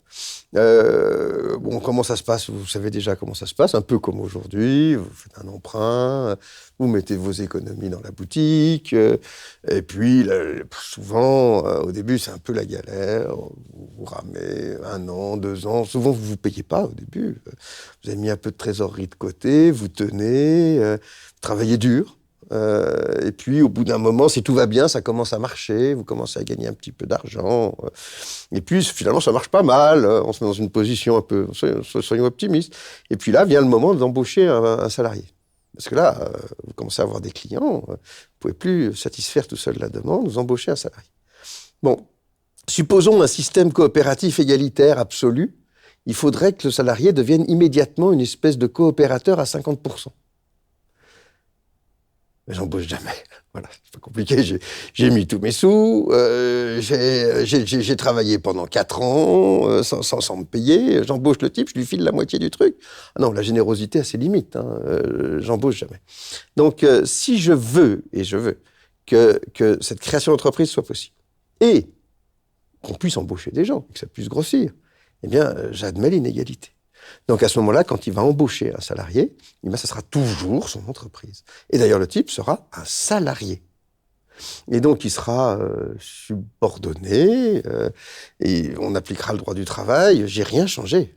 Comment ça se passe ? Vous savez déjà comment ça se passe, un peu comme aujourd'hui, vous faites un emprunt, vous mettez vos économies dans la boutique, et puis souvent, au début, c'est un peu la galère, vous ramez 1 an, 2 ans, souvent vous ne vous payez pas au début, vous avez mis un peu de trésorerie de côté, vous tenez, travaillez dur, et puis au bout d'un moment, si tout va bien, ça commence à marcher, vous commencez à gagner un petit peu d'argent, et puis finalement ça marche pas mal, on se met dans une position un peu, soyons optimistes, et puis là vient le moment d'embaucher un salarié. Parce que là, vous commencez à avoir des clients, vous ne pouvez plus satisfaire tout seul la demande, vous embauchez un salarié. Bon, supposons un système coopératif égalitaire absolu il faudrait que le salarié devienne immédiatement une espèce de coopérateur à 50%. Mais j'embauche jamais. Voilà, c'est pas compliqué. J'ai mis tous mes sous, j'ai travaillé pendant 4 ans sans me payer. J'embauche le type, je lui file la moitié du truc. Ah non, la générosité a ses limites. J'embauche jamais. Donc, si je veux, et je veux, que cette création d'entreprise soit possible, et qu'on puisse embaucher des gens, que ça puisse grossir, eh bien, j'admets l'inégalité. Donc, à ce moment-là, quand il va embaucher un salarié, eh bien, ça sera toujours son entreprise. Et d'ailleurs, le type sera un salarié. Et donc, il sera subordonné, et on appliquera le droit du travail. J'ai rien changé.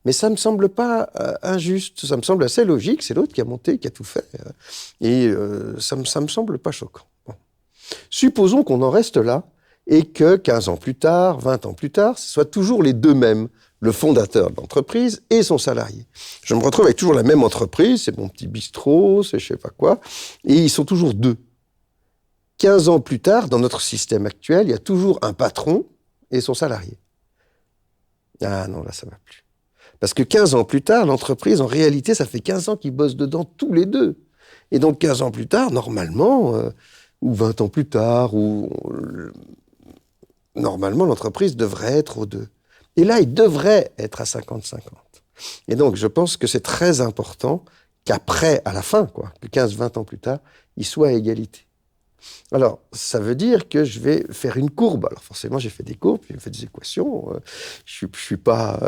Mais ça me semble pas injuste. Ça me semble assez logique. C'est l'autre qui a monté, qui a tout fait. Et ça me semble pas choquant. Bon. Supposons qu'on en reste là et que 15 ans plus tard, 20 ans plus tard, ce soit toujours les deux mêmes, le fondateur de l'entreprise et son salarié. Je me retrouve avec toujours la même entreprise, c'est mon petit bistrot, c'est je sais pas quoi, et ils sont toujours deux. 15 ans plus tard, dans notre système actuel, il y a toujours un patron et son salarié. Ah non, là, ça va plus. Parce que 15 ans plus tard, l'entreprise, en réalité, ça fait 15 ans qu'ils bossent dedans tous les deux. Et donc, 15 ans plus tard, normalement, ou 20 ans plus tard, normalement, l'entreprise devrait être aux deux. Et là, il devrait être à 50-50. Et donc, je pense que c'est très important qu'après, à la fin, que 15-20 ans plus tard, il soit à égalité. Alors, ça veut dire que je vais faire une courbe. Alors, forcément, j'ai fait des courbes, j'ai fait des équations. Je suis pas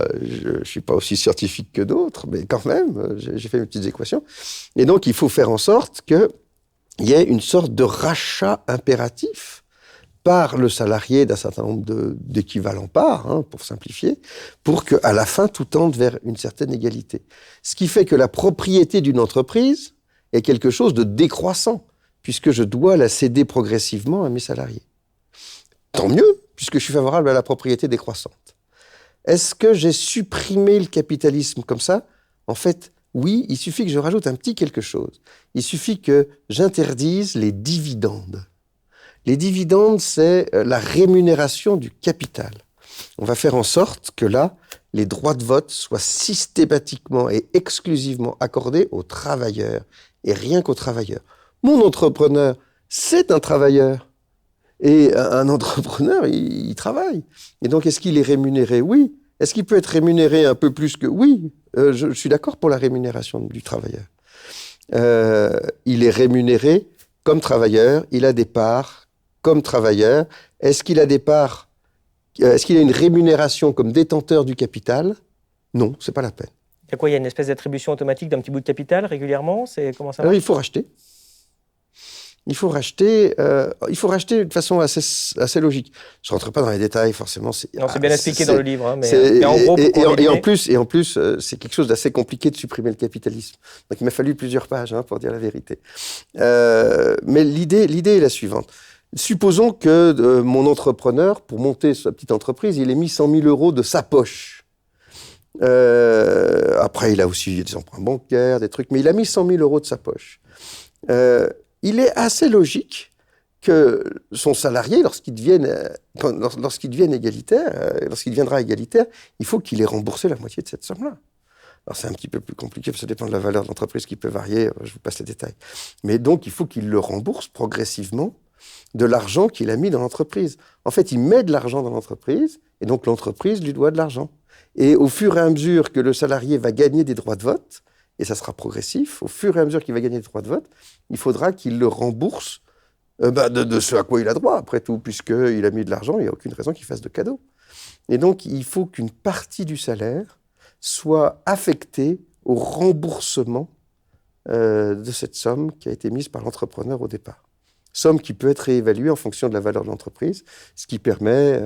aussi scientifique que d'autres, mais quand même, j'ai fait mes petites équations. Et donc, il faut faire en sorte qu'il y ait une sorte de rachat impératif par le salarié d'un certain nombre d'équivalents parts, pour simplifier, pour qu'à la fin, tout tende vers une certaine égalité. Ce qui fait que la propriété d'une entreprise est quelque chose de décroissant, puisque je dois la céder progressivement à mes salariés. Tant mieux, puisque je suis favorable à la propriété décroissante. Est-ce que j'ai supprimé le capitalisme comme ça ? En fait, oui, il suffit que je rajoute un petit quelque chose. Il suffit que j'interdise les dividendes. Les dividendes, c'est la rémunération du capital. On va faire en sorte que là, les droits de vote soient systématiquement et exclusivement accordés aux travailleurs, et rien qu'aux travailleurs. Mon entrepreneur, c'est un travailleur. Et un entrepreneur, il travaille. Et donc, est-ce qu'il est rémunéré ? Oui. Est-ce qu'il peut être rémunéré un peu plus que... Oui, je suis d'accord pour la rémunération du travailleur. Il est rémunéré comme travailleur, il a des parts comme travailleur. Est-ce qu'il a des parts, est-ce qu'il a une rémunération comme détenteur du capital ? Non, c'est pas la peine. Il y a quoi ? Il y a une espèce d'attribution automatique d'un petit bout de capital régulièrement ? Comment ça marche ? Alors, il faut racheter. Il faut racheter de façon assez logique. Je ne rentre pas dans les détails, forcément. C'est bien expliqué dans le livre. Mais en gros, en plus, c'est quelque chose d'assez compliqué de supprimer le capitalisme. Donc, il m'a fallu plusieurs pages pour dire la vérité. Mais l'idée est la suivante. Supposons que mon entrepreneur, pour monter sa petite entreprise, il ait mis 100 000 € de sa poche. Après, il a aussi des emprunts bancaires, des trucs, mais il a mis 100 000 € de sa poche. Il est assez logique que son salarié, lorsqu'il deviendra égalitaire, il faut qu'il ait remboursé la moitié de cette somme-là. Alors c'est un petit peu plus compliqué, parce que ça dépend de la valeur de l'entreprise qui peut varier, je vous passe les détails. Mais donc, il faut qu'il le rembourse progressivement de l'argent qu'il a mis dans l'entreprise. En fait, il met de l'argent dans l'entreprise, et donc l'entreprise lui doit de l'argent. Et au fur et à mesure que le salarié va gagner des droits de vote, et ça sera progressif, au fur et à mesure qu'il va gagner des droits de vote, il faudra qu'il le rembourse de ce à quoi il a droit, après tout, puisqu'il a mis de l'argent, il n'y a aucune raison qu'il fasse de cadeau. Et donc, il faut qu'une partie du salaire soit affectée au remboursement de cette somme qui a été mise par l'entrepreneur au départ. Somme qui peut être réévaluée en fonction de la valeur de l'entreprise, ce qui permet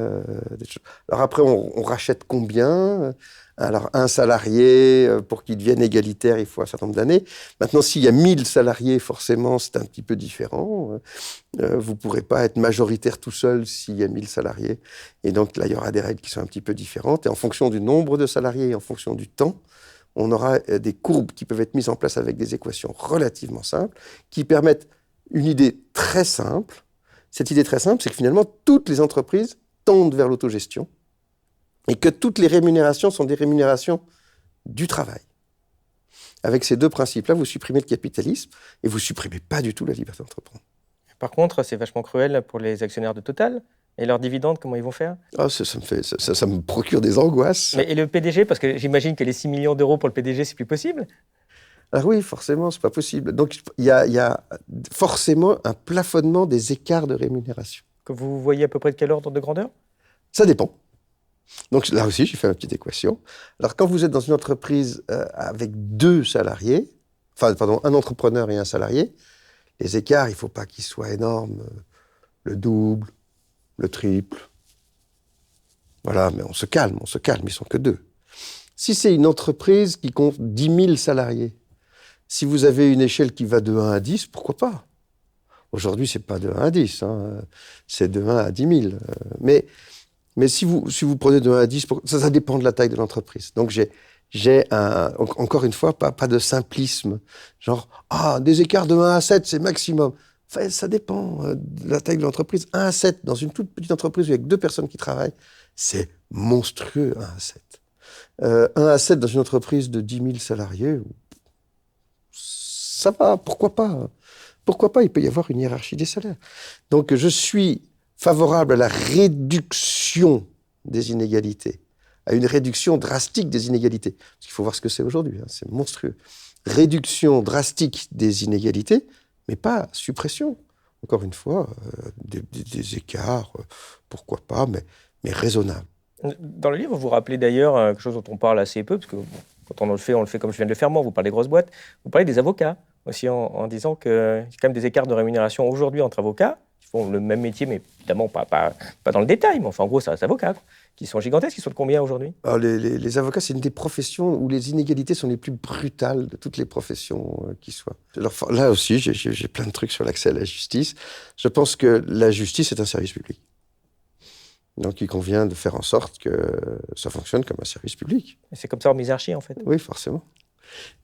des choses. Alors après, on rachète combien ? Alors, un salarié, pour qu'il devienne égalitaire, il faut un certain nombre d'années. Maintenant, s'il y a 1000 salariés, forcément, c'est un petit peu différent. Vous ne pourrez pas être majoritaire tout seul s'il y a 1000 salariés. Et donc, là, il y aura des règles qui sont un petit peu différentes. Et en fonction du nombre de salariés et en fonction du temps, on aura des courbes qui peuvent être mises en place avec des équations relativement simples, qui permettent une idée très simple. Cette idée très simple, c'est que finalement, toutes les entreprises tendent vers l'autogestion. et que toutes les rémunérations sont des rémunérations du travail. Avec ces deux principes-là, vous supprimez le capitalisme et vous supprimez pas du tout la liberté d'entreprendre. Par contre, c'est vachement cruel pour les actionnaires de Total. Et leurs dividendes, comment ils vont faire? Ah, ça me procure des angoisses. Et le PDG, parce que j'imagine que les 6 millions d'euros pour le PDG, c'est plus possible. Alors oui, forcément, c'est pas possible. Donc il y a forcément un plafonnement des écarts de rémunération. Que vous voyez à peu près de quel ordre de grandeur? Ça dépend. Donc là aussi, j'ai fait ma petite équation. Alors quand vous êtes dans une entreprise avec deux salariés, un entrepreneur et un salarié, les écarts, il ne faut pas qu'ils soient énormes, le double, le triple. Voilà, mais on se calme, ils sont que deux. Si c'est une entreprise qui compte 10 000 salariés, si vous avez une échelle qui va de 1 à 10, pourquoi pas? Aujourd'hui, c'est pas de 1 à 10, hein, c'est de 1 à 10 000. Mais si vous prenez de 1 à 10, ça dépend de la taille de l'entreprise. Donc encore une fois, pas de simplisme. Genre, des écarts de 1 à 7, c'est maximum. Enfin, ça dépend de la taille de l'entreprise. 1 à 7, dans une toute petite entreprise avec 2 personnes qui travaillent, c'est monstrueux, 1 à 7. 1 à 7 dans une entreprise de 10 000 salariés, ça va, pourquoi pas? Pourquoi pas? Il peut y avoir une hiérarchie des salaires. Donc, je suis favorable à la réduction des inégalités, à une réduction drastique des inégalités. Parce qu'il faut voir ce que c'est aujourd'hui, hein, c'est monstrueux. Réduction drastique des inégalités, mais pas suppression. Encore une fois, des écarts, pourquoi pas, mais raisonnables. Dans le livre, vous rappelez d'ailleurs quelque chose dont on parle assez peu, parce que quand on le fait comme je viens de le faire moi, vous parlez des grosses boîtes, vous parlez des avocats aussi en disant qu'il y a quand même des écarts de rémunération aujourd'hui entre avocats qui font le même métier, mais évidemment pas dans le détail, mais enfin en gros, ça reste avocats, quoi, qui sont gigantesques, qui sont de combien aujourd'hui? Alors, les avocats, c'est une des professions où les inégalités sont les plus brutales de toutes les professions qui soient. Alors, là aussi, j'ai plein de trucs sur l'accès à la justice. Je pense que la justice est un service public. Donc, il convient de faire en sorte que ça fonctionne comme un service public. Et c'est comme ça en misarchie, en fait. Oui, forcément.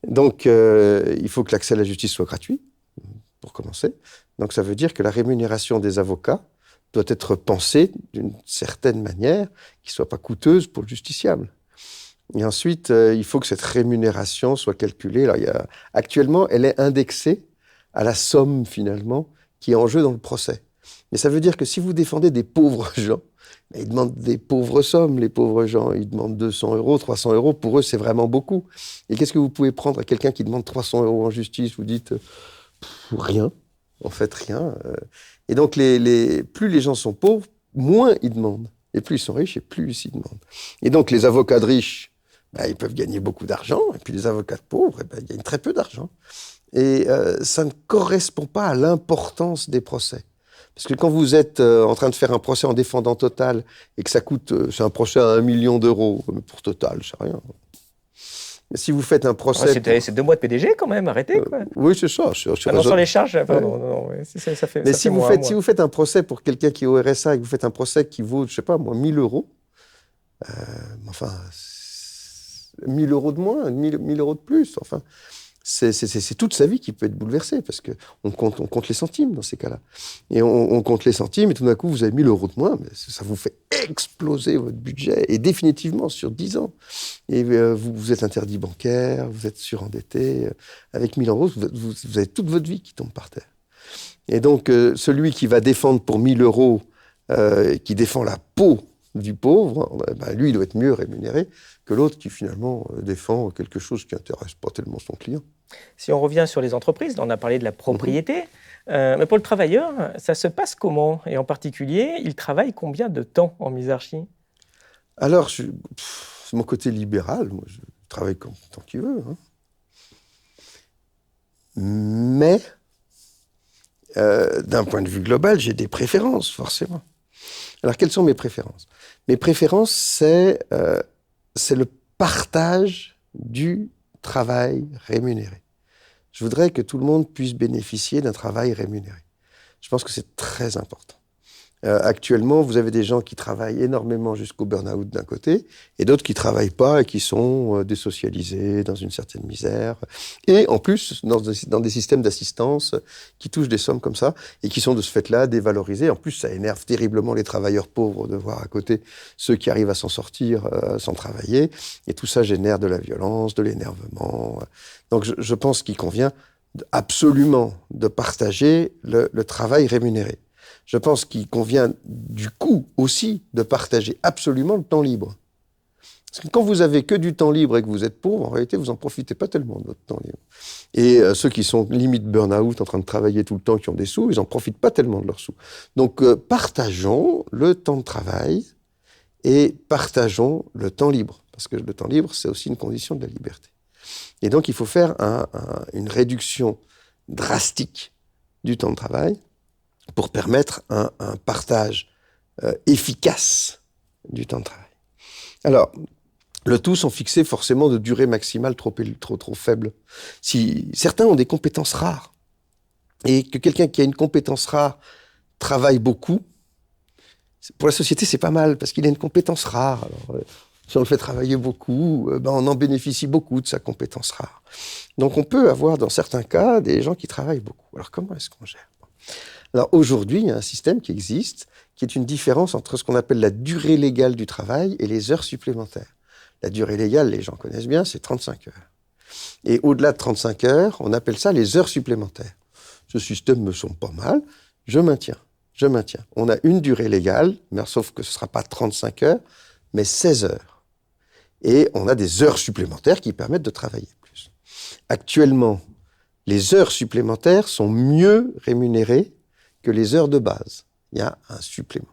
Donc, il faut que l'accès à la justice soit gratuit, pour commencer. Donc, ça veut dire que la rémunération des avocats doit être pensée d'une certaine manière, qui ne soit pas coûteuse pour le justiciable. Et ensuite, il faut que cette rémunération soit calculée. Alors, actuellement, elle est indexée à la somme, finalement, qui est en jeu dans le procès. Mais ça veut dire que si vous défendez des pauvres gens, ils demandent des pauvres sommes, les pauvres gens. Ils demandent 200 euros, 300 euros. Pour eux, c'est vraiment beaucoup. Et qu'est-ce que vous pouvez prendre à quelqu'un qui demande 300 euros en justice? Vous dites rien. En fait, rien. Et donc, plus les gens sont pauvres, moins ils demandent. Et plus ils sont riches, et plus ils demandent. Et donc, les avocats de riches, ils peuvent gagner beaucoup d'argent. Et puis, les avocats de pauvres, ils gagnent très peu d'argent. Et ça ne correspond pas à l'importance des procès. Parce que quand vous êtes en train de faire un procès en défendant Total et que ça coûte, c'est un procès à 1 million d'euros, mais pour Total, c'est rien. Mais si vous faites un procès... C'est 2 mois de PDG quand même, arrêtez quoi. Oui, c'est ça. Non, sur les charges, pardon, ça fait... Mais ça si fait vous faites un procès pour quelqu'un qui est au RSA et que vous faites un procès qui vaut, je sais pas moi, 1 000 euros, enfin, 1 000 euros de moins, 1 000 euros de plus, enfin... C'est toute sa vie qui peut être bouleversée, parce qu'on compte les centimes dans ces cas-là. Et on compte les centimes, et tout d'un coup, vous avez 1 000 euros de moins, mais ça vous fait exploser votre budget, et définitivement sur 10 ans. Et vous êtes interdit bancaire, vous êtes surendetté. Avec 1 000 euros, vous avez toute votre vie qui tombe par terre. Et donc, celui qui va défendre pour 1 000 euros, qui défend la peau du pauvre, lui, il doit être mieux rémunéré que l'autre qui, finalement, défend quelque chose qui n'intéresse pas tellement son client. Si on revient sur les entreprises, on a parlé de la propriété, mais pour le travailleur, ça se passe comment? Et en particulier, il travaille combien de temps en misarchie? Alors, c'est mon côté libéral, moi, je travaille tant qu'il veut. Hein. Mais, d'un point de vue global, j'ai des préférences, forcément. Alors, quelles sont mes préférences? Mes préférences, c'est le partage du travail rémunéré. Je voudrais que tout le monde puisse bénéficier d'un travail rémunéré. Je pense que c'est très important. Actuellement, vous avez des gens qui travaillent énormément jusqu'au burn-out d'un côté, et d'autres qui travaillent pas et qui sont désocialisés, dans une certaine misère. Et en plus, dans des systèmes d'assistance qui touchent des sommes comme ça, et qui sont de ce fait-là dévalorisés. En plus, ça énerve terriblement les travailleurs pauvres de voir à côté ceux qui arrivent à s'en sortir sans travailler. Et tout ça génère de la violence, de l'énervement. Donc je pense qu'il convient absolument de partager le travail rémunéré. Je pense qu'il convient du coup aussi de partager absolument le temps libre. Parce que quand vous avez que du temps libre et que vous êtes pauvre, en réalité, vous n'en profitez pas tellement de votre temps libre. Et ceux qui sont limite burn-out, en train de travailler tout le temps, qui ont des sous, ils n'en profitent pas tellement de leurs sous. Donc, partageons le temps de travail et partageons le temps libre. Parce que le temps libre, c'est aussi une condition de la liberté. Et donc, il faut faire une réduction drastique du temps de travail pour permettre un partage efficace du temps de travail. Alors, le tout sans fixer forcément de durée maximale trop faible. Si certains ont des compétences rares, et que quelqu'un qui a une compétence rare travaille beaucoup, pour la société, c'est pas mal, parce qu'il a une compétence rare. Alors, si on le fait travailler beaucoup, on en bénéficie beaucoup de sa compétence rare. Donc, on peut avoir, dans certains cas, des gens qui travaillent beaucoup. Alors, comment est-ce qu'on gère ? Alors aujourd'hui, il y a un système qui existe, qui est une différence entre ce qu'on appelle la durée légale du travail et les heures supplémentaires. La durée légale, les gens connaissent bien, c'est 35 heures. Et au-delà de 35 heures, on appelle ça les heures supplémentaires. Ce système me semble pas mal, je maintiens. On a une durée légale, mais sauf que ce ne sera pas 35 heures, mais 16 heures. Et on a des heures supplémentaires qui permettent de travailler plus. Actuellement, les heures supplémentaires sont mieux rémunérées que les heures de base. Il y a un supplément.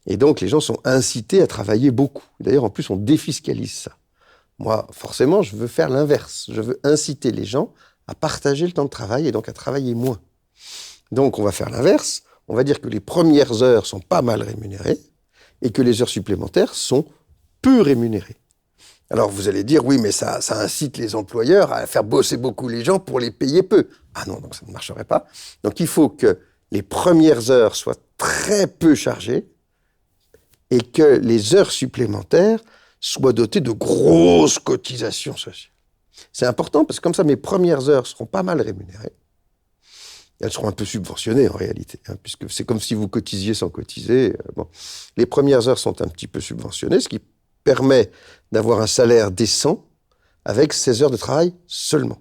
Et donc, les gens sont incités à travailler beaucoup. D'ailleurs, en plus, on défiscalise ça. Moi, forcément, je veux faire l'inverse. Je veux inciter les gens à partager le temps de travail et donc à travailler moins. Donc, on va faire l'inverse. On va dire que les premières heures sont pas mal rémunérées et que les heures supplémentaires sont peu rémunérées. Alors, vous allez dire, oui, mais ça incite les employeurs à faire bosser beaucoup les gens pour les payer peu. Ah non, donc ça ne marcherait pas. Donc, il faut que les premières heures soient très peu chargées et que les heures supplémentaires soient dotées de grosses cotisations sociales. C'est important parce que comme ça, mes premières heures seront pas mal rémunérées. Elles seront un peu subventionnées en réalité, puisque c'est comme si vous cotisiez sans cotiser. Les premières heures sont un petit peu subventionnées, ce qui permet d'avoir un salaire décent avec 16 heures de travail seulement.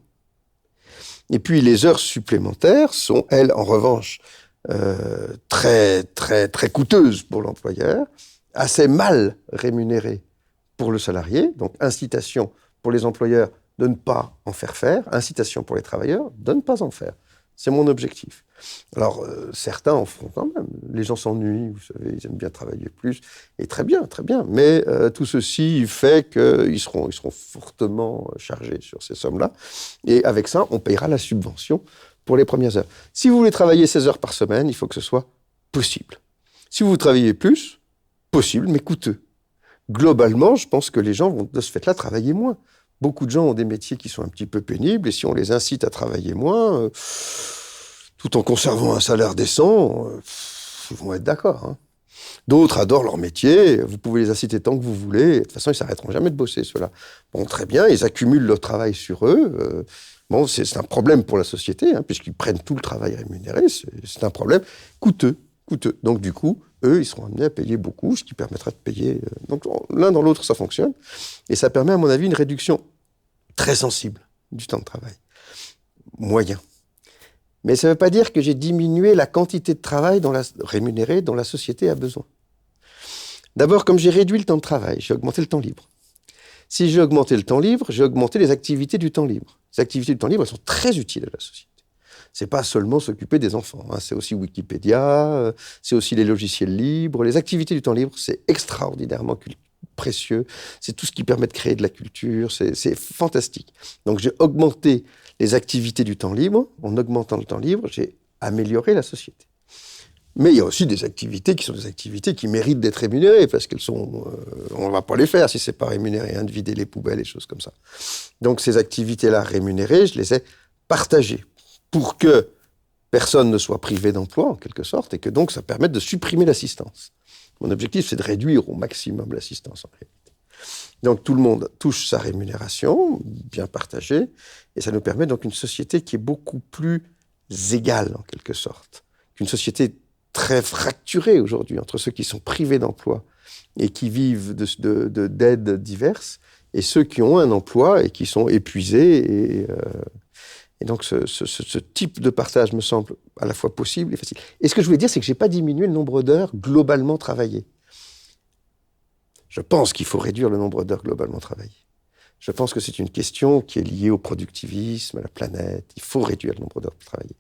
Et puis les heures supplémentaires sont, elles, en revanche, très, très, très coûteuses pour l'employeur, assez mal rémunérées pour le salarié, donc incitation pour les employeurs de ne pas en faire, incitation pour les travailleurs de ne pas en faire. C'est mon objectif. Alors, certains en feront quand même. Les gens s'ennuient, vous savez, ils aiment bien travailler plus. Et très bien. Mais tout ceci fait qu'ils seront fortement chargés sur ces sommes-là. Et avec ça, on payera la subvention pour les premières heures. Si vous voulez travailler 16 heures par semaine, il faut que ce soit possible. Si vous travaillez plus, possible, mais coûteux. Globalement, je pense que les gens vont de ce fait-là travailler moins. Beaucoup de gens ont des métiers qui sont un petit peu pénibles, et si on les incite à travailler moins, tout en conservant un salaire décent, ils vont être d'accord. D'autres adorent leur métier, vous pouvez les inciter tant que vous voulez, de toute façon, ils ne s'arrêteront jamais de bosser, ceux-là. Bon, très bien, ils accumulent leur travail sur eux. C'est un problème pour la société, puisqu'ils prennent tout le travail rémunéré, c'est un problème coûteux. Donc, du coup, eux, ils seront amenés à payer beaucoup, ce qui permettra de payer... Donc, l'un dans l'autre, ça fonctionne. Et ça permet, à mon avis, une réduction très sensible du temps de travail. Moyen. Mais ça ne veut pas dire que j'ai diminué la quantité de travail rémunéré dont la société a besoin. D'abord, comme j'ai réduit le temps de travail, j'ai augmenté le temps libre. Si j'ai augmenté le temps libre, j'ai augmenté les activités du temps libre. Les activités du temps libre, elles sont très utiles à la société. C'est pas seulement s'occuper des enfants, c'est aussi Wikipédia, c'est aussi les logiciels libres. Les activités du temps libre, c'est extraordinairement précieux. C'est tout ce qui permet de créer de la culture, c'est fantastique. Donc j'ai augmenté les activités du temps libre. En augmentant le temps libre, j'ai amélioré la société. Mais il y a aussi des activités qui sont des activités qui méritent d'être rémunérées, parce qu'elles sont... on ne va pas les faire si ce n'est pas rémunéré, de vider les poubelles et choses comme ça. Donc ces activités-là rémunérées, je les ai partagées, pour que personne ne soit privé d'emploi, en quelque sorte, et que donc ça permette de supprimer l'assistance. Mon objectif, c'est de réduire au maximum l'assistance, en réalité. Donc tout le monde touche sa rémunération, bien partagée, et ça nous permet donc une société qui est beaucoup plus égale, en quelque sorte. Une société très fracturée aujourd'hui entre ceux qui sont privés d'emploi et qui vivent d'aides diverses, et ceux qui ont un emploi et qui sont épuisés. Et donc, ce type de partage me semble à la fois possible et facile. Et ce que je voulais dire, c'est que je n'ai pas diminué le nombre d'heures globalement travaillées. Je pense qu'il faut réduire le nombre d'heures globalement travaillées. Je pense que c'est une question qui est liée au productivisme, à la planète. Il faut réduire le nombre d'heures travaillées.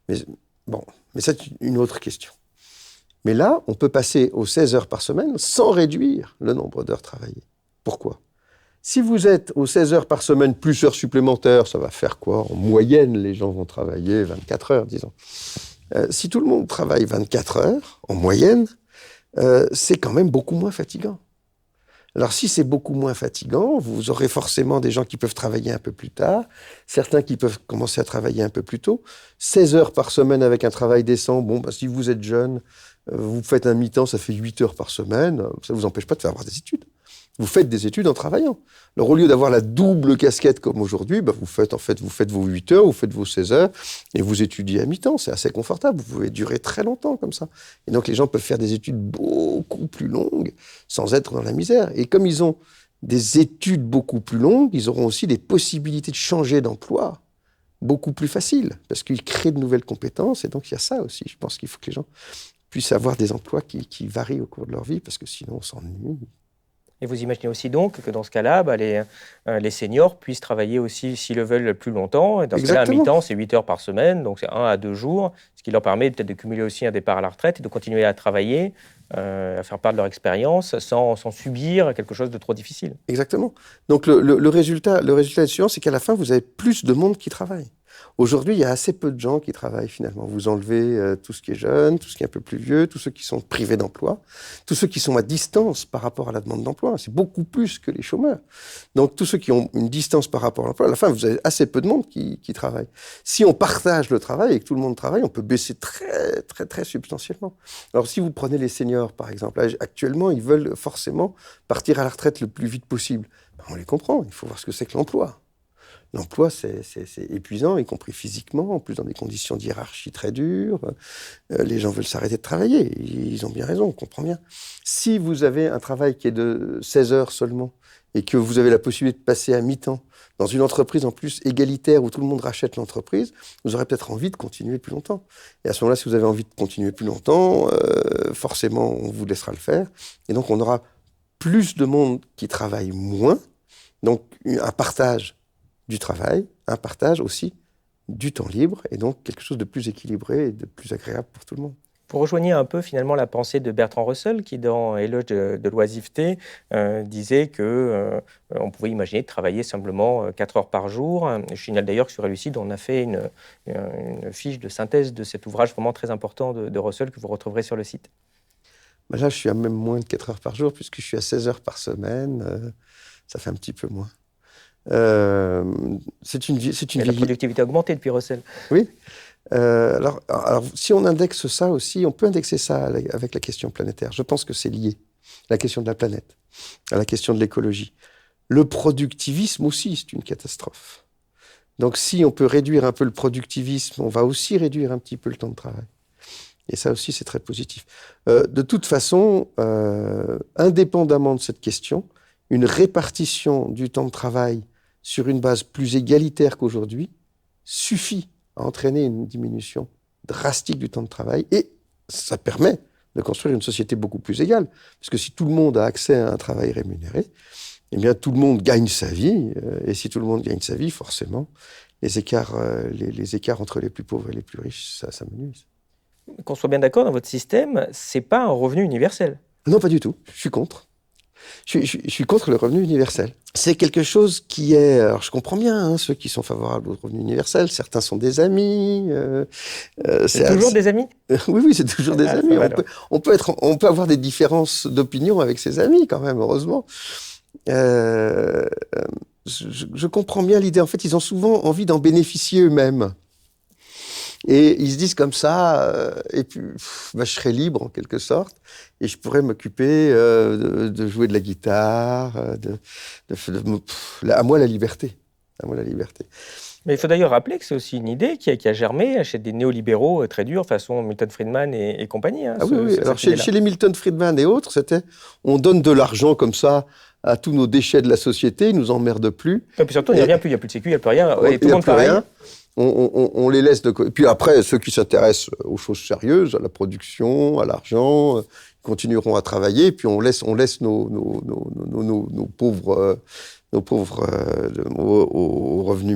Mais c'est une autre question. Mais là, on peut passer aux 16 heures par semaine sans réduire le nombre d'heures travaillées. Pourquoi ? Si vous êtes aux 16 heures par semaine, plus heures supplémentaires, ça va faire quoi ? En moyenne, les gens vont travailler 24 heures, disons. Si tout le monde travaille 24 heures, en moyenne, c'est quand même beaucoup moins fatigant. Alors, si c'est beaucoup moins fatigant, vous aurez forcément des gens qui peuvent travailler un peu plus tard, certains qui peuvent commencer à travailler un peu plus tôt. 16 heures par semaine avec un travail décent, si vous êtes jeune, vous faites un mi-temps, ça fait 8 heures par semaine, ça ne vous empêche pas de faire avoir des études. Vous faites des études en travaillant. Alors, au lieu d'avoir la double casquette comme aujourd'hui, vous faites vos 8 heures, vous faites vos 16 heures, et vous étudiez à mi-temps. C'est assez confortable. Vous pouvez durer très longtemps comme ça. Et donc, les gens peuvent faire des études beaucoup plus longues sans être dans la misère. Et comme ils ont des études beaucoup plus longues, ils auront aussi des possibilités de changer d'emploi beaucoup plus faciles, parce qu'ils créent de nouvelles compétences. Et donc, il y a ça aussi. Je pense qu'il faut que les gens puissent avoir des emplois qui varient au cours de leur vie, parce que sinon, on s'ennuie. Et vous imaginez aussi donc que dans ce cas-là, les seniors puissent travailler aussi, s'ils le veulent, plus longtemps. Et dans ce cas-là, à mi-temps, c'est 8 heures par semaine, donc c'est 1 à 2 jours, ce qui leur permet peut-être de cumuler aussi un départ à la retraite et de continuer à travailler, à faire part de leur expérience, sans subir quelque chose de trop difficile. Exactement. Donc le résultat est suivant, c'est qu'à la fin, vous avez plus de monde qui travaille. Aujourd'hui, il y a assez peu de gens qui travaillent finalement. Vous enlevez tout ce qui est jeune, tout ce qui est un peu plus vieux, tous ceux qui sont privés d'emploi, tous ceux qui sont à distance par rapport à la demande d'emploi. C'est beaucoup plus que les chômeurs. Donc tous ceux qui ont une distance par rapport à l'emploi, à la fin, vous avez assez peu de monde qui travaille. Si on partage le travail et que tout le monde travaille, on peut baisser très, très, très substantiellement. Alors si vous prenez les seniors, par exemple, actuellement, ils veulent forcément partir à la retraite le plus vite possible. On les comprend, il faut voir ce que c'est que l'emploi. L'emploi, c'est épuisant, y compris physiquement, en plus dans des conditions de hiérarchie très dures. Les gens veulent s'arrêter de travailler. Ils ont bien raison, on comprend bien. Si vous avez un travail qui est de 16 heures seulement et que vous avez la possibilité de passer à mi-temps dans une entreprise en plus égalitaire où tout le monde rachète l'entreprise, vous aurez peut-être envie de continuer plus longtemps. Et à ce moment-là, si vous avez envie de continuer plus longtemps, forcément, on vous laissera le faire. Et donc, on aura plus de monde qui travaille moins. Donc, un partage du travail, un partage aussi du temps libre, et donc quelque chose de plus équilibré et de plus agréable pour tout le monde. Vous rejoignez un peu finalement la pensée de Bertrand Russell qui, dans Éloge de l'oisiveté, disait qu'on pouvait imaginer de travailler simplement 4 heures par jour. Je signale d'ailleurs que sur Elucide, on a fait une fiche de synthèse de cet ouvrage vraiment très important de Russell que vous retrouverez sur le site. Là, je suis à même moins de 4 heures par jour, puisque je suis à 16 heures par semaine. Ça fait un petit peu moins. C'est une la productivité a augmenté depuis Russell. Oui. Alors, si on indexe ça aussi, on peut indexer ça avec la question planétaire. Je pense que c'est lié, la question de la planète, à la question de l'écologie. Le productivisme aussi, c'est une catastrophe. Donc, si on peut réduire un peu le productivisme, on va aussi réduire un petit peu le temps de travail. Et ça aussi, c'est très positif. De toute façon, indépendamment de cette question, une répartition du temps de travail sur une base plus égalitaire qu'aujourd'hui, suffit à entraîner une diminution drastique du temps de travail, et ça permet de construire une société beaucoup plus égale. Parce que si tout le monde a accès à un travail rémunéré, eh bien tout le monde gagne sa vie, et si tout le monde gagne sa vie, forcément, les écarts entre les plus pauvres et les plus riches, ça s'amenuise. Qu'on soit bien d'accord, dans votre système, c'est pas un revenu universel. Non, pas du tout. Je suis contre. Je suis contre le revenu universel. C'est quelque chose qui est... Alors, je comprends bien ceux qui sont favorables au revenu universel. Certains sont des amis. C'est toujours des amis ? Oui, c'est toujours des amis. On peut avoir des différences d'opinion avec ses amis, quand même, heureusement. Je comprends bien l'idée. En fait, ils ont souvent envie d'en bénéficier eux-mêmes. Et ils se disent comme ça, et puis je serai libre en quelque sorte, et je pourrais m'occuper de jouer de la guitare, à moi la liberté. À moi la liberté. Mais il faut d'ailleurs rappeler que c'est aussi une idée qui a germé chez des néolibéraux très durs, façon Milton Friedman et compagnie. Hein, Ah oui. Alors chez les Milton Friedman et autres, c'était on donne de l'argent comme ça à tous nos déchets de la société, ils nous emmerdent plus. Et puis surtout, il n'y a rien plus, il n'y a plus de sécu, il n'y a plus rien. Et tout le monde pareil. On les laisse de côté. Puis après, ceux qui s'intéressent aux choses sérieuses, à la production, à l'argent, continueront à travailler. Puis on laisse nos pauvres au revenu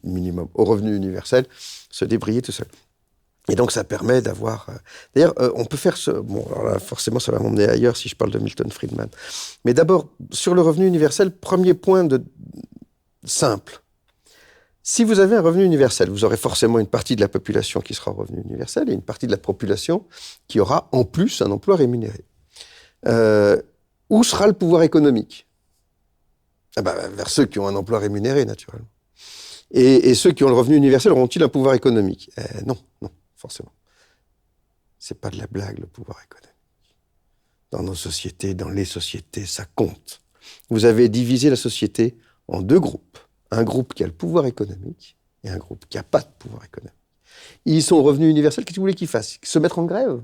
minimum, au revenu universel, se débrouiller tout seul. Et donc ça permet d'avoir. D'ailleurs, on peut faire ce. Bon, alors là, forcément, ça va m'emmener ailleurs si je parle de Milton Friedman. Mais d'abord, sur le revenu universel, premier point simple. Si vous avez un revenu universel, vous aurez forcément une partie de la population qui sera au revenu universel et une partie de la population qui aura en plus un emploi rémunéré. Où sera le pouvoir économique ? Vers ceux qui ont un emploi rémunéré, naturellement. Et ceux qui ont le revenu universel auront-ils un pouvoir économique ? Non, forcément. C'est pas de la blague, le pouvoir économique. Dans nos sociétés, dans les sociétés, ça compte. Vous avez divisé la société en deux groupes. Un groupe qui a le pouvoir économique et un groupe qui n'a pas de pouvoir économique. Ils sont au revenu universel, qu'est-ce que vous voulez qu'ils fassent ? Se mettre en grève ?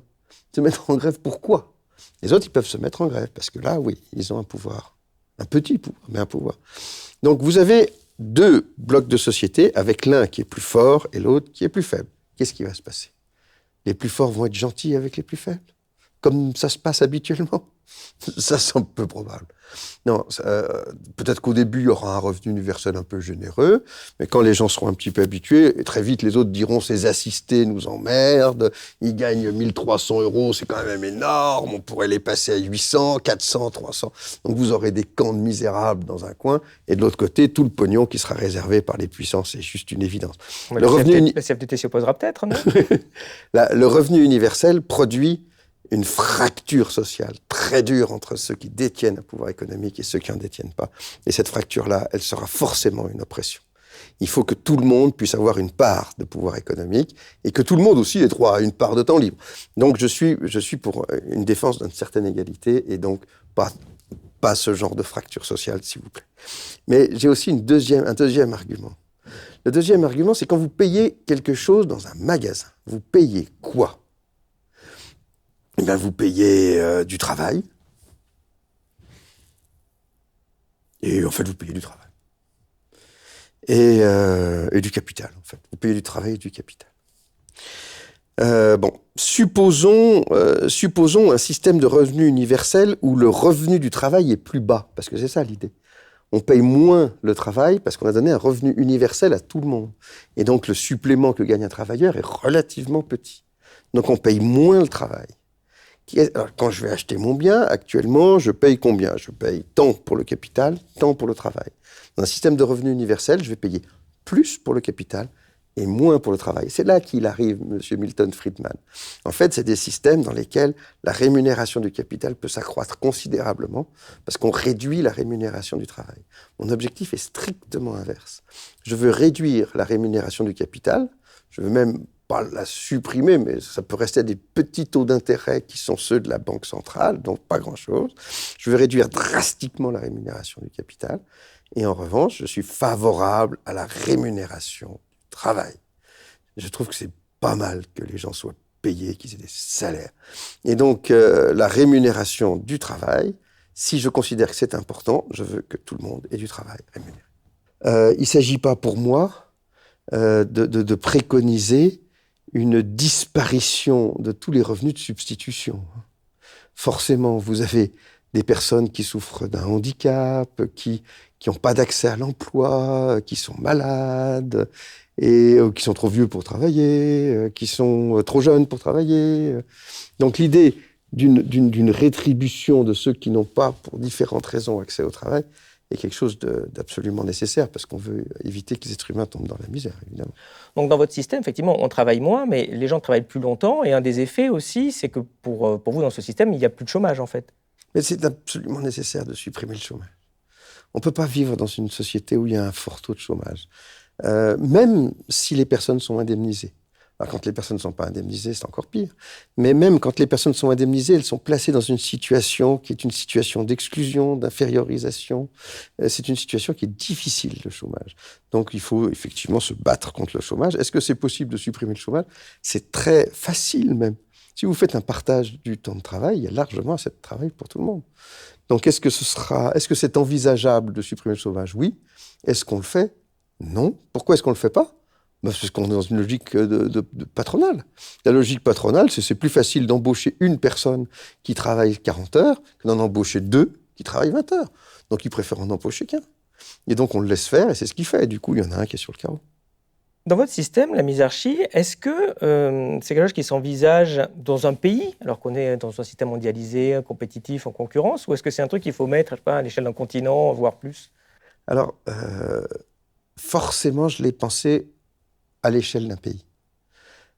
Se mettre en grève, pourquoi ? Les autres, ils peuvent se mettre en grève, parce que là, oui, ils ont un pouvoir. Un petit pouvoir, mais un pouvoir. Donc, vous avez deux blocs de société, avec l'un qui est plus fort et l'autre qui est plus faible. Qu'est-ce qui va se passer ? Les plus forts vont être gentils avec les plus faibles, comme ça se passe habituellement. Ça semble peu probable. Non, peut-être qu'au début, il y aura un revenu universel un peu généreux, mais quand les gens seront un petit peu habitués, très vite, les autres diront « ces assistés nous emmerdent, ils gagnent 1 300 €, c'est quand même énorme, on pourrait les passer à 800, 400, 300 ». Donc vous aurez des camps de misérables dans un coin, et de l'autre côté, tout le pognon qui sera réservé par les puissants, c'est juste une évidence. La CFDT s'y opposera peut-être, non ? Le revenu universel produit une fracture sociale très dure entre ceux qui détiennent un pouvoir économique et ceux qui n'en détiennent pas. Et cette fracture-là, elle sera forcément une oppression. Il faut que tout le monde puisse avoir une part de pouvoir économique et que tout le monde aussi ait droit à une part de temps libre. Donc je suis pour une défense d'une certaine égalité et donc pas ce genre de fracture sociale, s'il vous plaît. Mais j'ai aussi un deuxième argument. Le deuxième argument, c'est quand vous payez quelque chose dans un magasin. Vous payez quoi ? Vous payez du travail. Et en fait, vous payez du travail. Et du capital, en fait. Vous payez du travail et du capital. Supposons un système de revenu universel où le revenu du travail est plus bas, parce que c'est ça l'idée. On paye moins le travail parce qu'on a donné un revenu universel à tout le monde. Et donc, le supplément que gagne un travailleur est relativement petit. Donc, on paye moins le travail. Alors, quand je vais acheter mon bien, actuellement, je paye combien ? Je paye tant pour le capital, tant pour le travail. Dans un système de revenu universel, je vais payer plus pour le capital et moins pour le travail. C'est là qu'il arrive, M. Milton Friedman. En fait, c'est des systèmes dans lesquels la rémunération du capital peut s'accroître considérablement parce qu'on réduit la rémunération du travail. Mon objectif est strictement inverse. Je veux réduire la rémunération du capital, je veux même pas la supprimer, mais ça peut rester à des petits taux d'intérêt qui sont ceux de la Banque centrale, donc pas grand-chose. Je veux réduire drastiquement la rémunération du capital. Et en revanche, je suis favorable à la rémunération du travail. Je trouve que c'est pas mal que les gens soient payés, qu'ils aient des salaires. Et donc, la rémunération du travail, si je considère que c'est important, je veux que tout le monde ait du travail rémunéré. Il ne s'agit pas pour moi de préconiser une disparition de tous les revenus de substitution. Forcément, vous avez des personnes qui souffrent d'un handicap, qui n'ont pas d'accès à l'emploi, qui sont malades, et qui sont trop vieux pour travailler, qui sont trop jeunes pour travailler. Donc l'idée d'une rétribution de ceux qui n'ont pas, pour différentes raisons, accès au travail, est quelque chose d'absolument nécessaire, parce qu'on veut éviter que les êtres humains tombent dans la misère, évidemment. Donc dans votre système, effectivement, on travaille moins, mais les gens travaillent plus longtemps, et un des effets aussi, c'est que pour vous, dans ce système, il n'y a plus de chômage, en fait. Mais c'est absolument nécessaire de supprimer le chômage. On ne peut pas vivre dans une société où il y a un fort taux de chômage, même si les personnes sont indemnisées. Alors, quand les personnes ne sont pas indemnisées, c'est encore pire. Mais même quand les personnes sont indemnisées, elles sont placées dans une situation qui est une situation d'exclusion, d'infériorisation. C'est une situation qui est difficile, le chômage. Donc, il faut effectivement se battre contre le chômage. Est-ce que c'est possible de supprimer le chômage? C'est très facile même. Si vous faites un partage du temps de travail, il y a largement assez de travail pour tout le monde. Donc, est-ce que c'est envisageable de supprimer le chômage? Oui. Est-ce qu'on le fait? Non. Pourquoi est-ce qu'on ne le fait pas? Parce qu'on est dans une logique de patronale. La logique patronale, c'est plus facile d'embaucher une personne qui travaille 40 heures que d'en embaucher 2 qui travaillent 20 heures. Donc, ils préfèrent en embaucher qu'un. Et donc, on le laisse faire et c'est ce qu'il fait. Et du coup, il y en a un qui est sur le carreau. Dans votre système, la misarchie, est-ce que c'est quelque chose qui s'envisage dans un pays, alors qu'on est dans un système mondialisé, compétitif, en concurrence, ou est-ce que c'est un truc qu'il faut mettre, je sais pas, à l'échelle d'un continent, voire plus? Alors, forcément, je l'ai pensé à l'échelle d'un pays.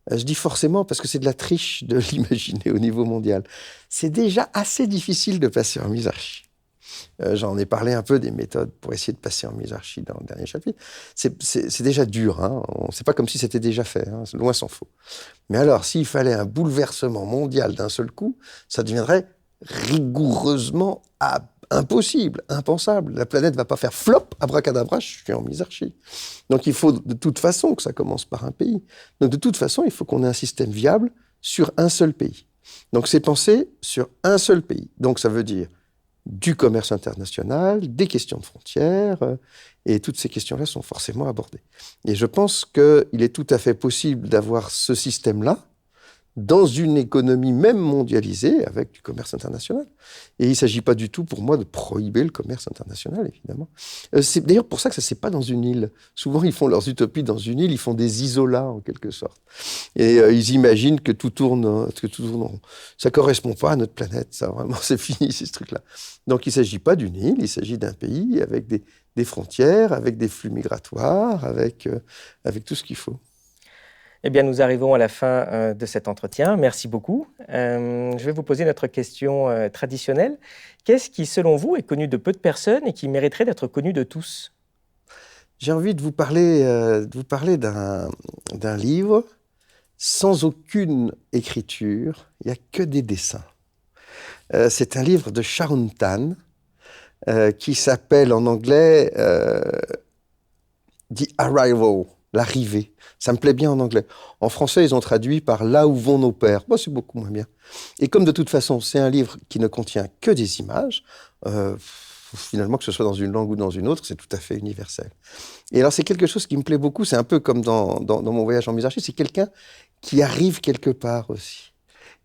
Je dis forcément parce que c'est de la triche de l'imaginer au niveau mondial. C'est déjà assez difficile de passer en misarchie. J'en ai parlé un peu des méthodes pour essayer de passer en misarchie dans le dernier chapitre. C'est déjà dur, hein. C'est pas comme si c'était déjà fait, hein. Loin s'en faut. Mais alors, s'il fallait un bouleversement mondial d'un seul coup, ça deviendrait rigoureusement impossible, impensable. La planète va pas faire flop, abracadabra, je suis en misarchie. Donc il faut de toute façon que ça commence par un pays. Donc de toute façon, il faut qu'on ait un système viable sur un seul pays. Donc c'est pensé sur un seul pays. Donc ça veut dire du commerce international, des questions de frontières, et toutes ces questions-là sont forcément abordées. Et je pense qu'il est tout à fait possible d'avoir ce système-là dans une économie même mondialisée avec du commerce international. Et il ne s'agit pas du tout pour moi de prohiber le commerce international, évidemment. C'est d'ailleurs pour ça que ça ne se fait pas dans une île. Souvent, ils font leurs utopies dans une île, ils font des isolats, en quelque sorte. Et ils imaginent que tout tourne en rond. Ça ne correspond pas à notre planète, ça, vraiment, c'est fini, ces trucs-là. Donc, il ne s'agit pas d'une île, il s'agit d'un pays avec des frontières, avec des flux migratoires, avec tout ce qu'il faut. Eh bien, nous arrivons à la fin de cet entretien. Merci beaucoup. Je vais vous poser notre question traditionnelle. Qu'est-ce qui, selon vous, est connu de peu de personnes et qui mériterait d'être connu de tous? J'ai envie de vous parler d'un livre sans aucune écriture. Il n'y a que des dessins. C'est un livre de Sharon Tan qui s'appelle en anglais The Arrival, l'arrivée. Ça me plaît bien en anglais. En français, ils ont traduit par Là où vont nos pères. Bon, c'est beaucoup moins bien. Et comme de toute façon, c'est un livre qui ne contient que des images, finalement, que ce soit dans une langue ou dans une autre, c'est tout à fait universel. Et alors, c'est quelque chose qui me plaît beaucoup. C'est un peu comme dans mon voyage en misarchie. C'est quelqu'un qui arrive quelque part aussi.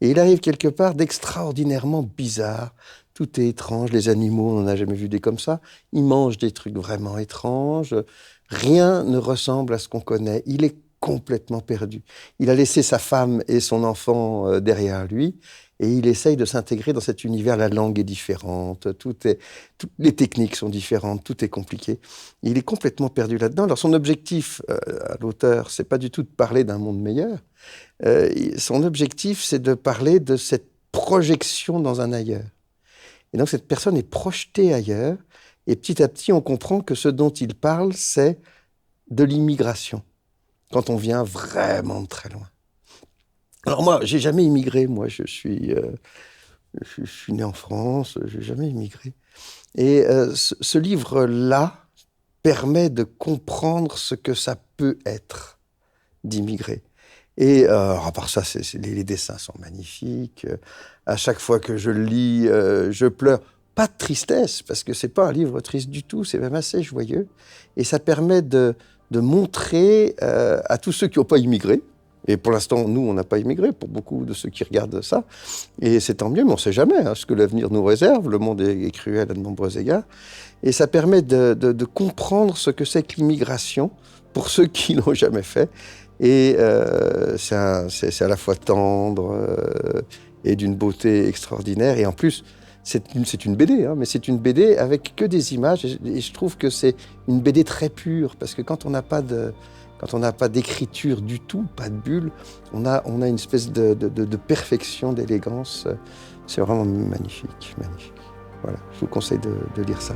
Et il arrive quelque part d'extraordinairement bizarre. Tout est étrange. Les animaux, on n'en a jamais vu des comme ça. Ils mangent des trucs vraiment étranges. Rien ne ressemble à ce qu'on connaît. Il est complètement perdu. Il a laissé sa femme et son enfant derrière lui et il essaye de s'intégrer dans cet univers. La langue est différente, toutes les techniques sont différentes, tout est compliqué. Il est complètement perdu là-dedans. Alors son objectif à l'auteur, c'est pas du tout de parler d'un monde meilleur. Son objectif, c'est de parler de cette projection dans un ailleurs. Et donc cette personne est projetée ailleurs et petit à petit, on comprend que ce dont il parle, c'est de l'immigration. Quand on vient vraiment de très loin. Alors moi, j'ai jamais immigré. Moi, je suis né en France, j'ai jamais immigré. Et ce livre-là permet de comprendre ce que ça peut être d'immigrer. Et à part ça, les dessins sont magnifiques. À chaque fois que je le lis, je pleure. Pas de tristesse, parce que c'est pas un livre triste du tout, c'est même assez joyeux. Et ça permet de montrer à tous ceux qui n'ont pas immigré, et pour l'instant, nous, on n'a pas immigré, pour beaucoup de ceux qui regardent ça, et c'est tant mieux, mais on ne sait jamais ce que l'avenir nous réserve, le monde est cruel à de nombreux égards, et ça permet de comprendre ce que c'est que l'immigration, pour ceux qui l'ont jamais fait, et c'est à la fois tendre et d'une beauté extraordinaire, et en plus, c'est une BD, mais c'est une BD avec que des images. Et je trouve que c'est une BD très pure, parce que quand on n'a pas d'écriture du tout, pas de bulle, on a une espèce de perfection, d'élégance. C'est vraiment magnifique, magnifique. Voilà, je vous conseille de lire ça.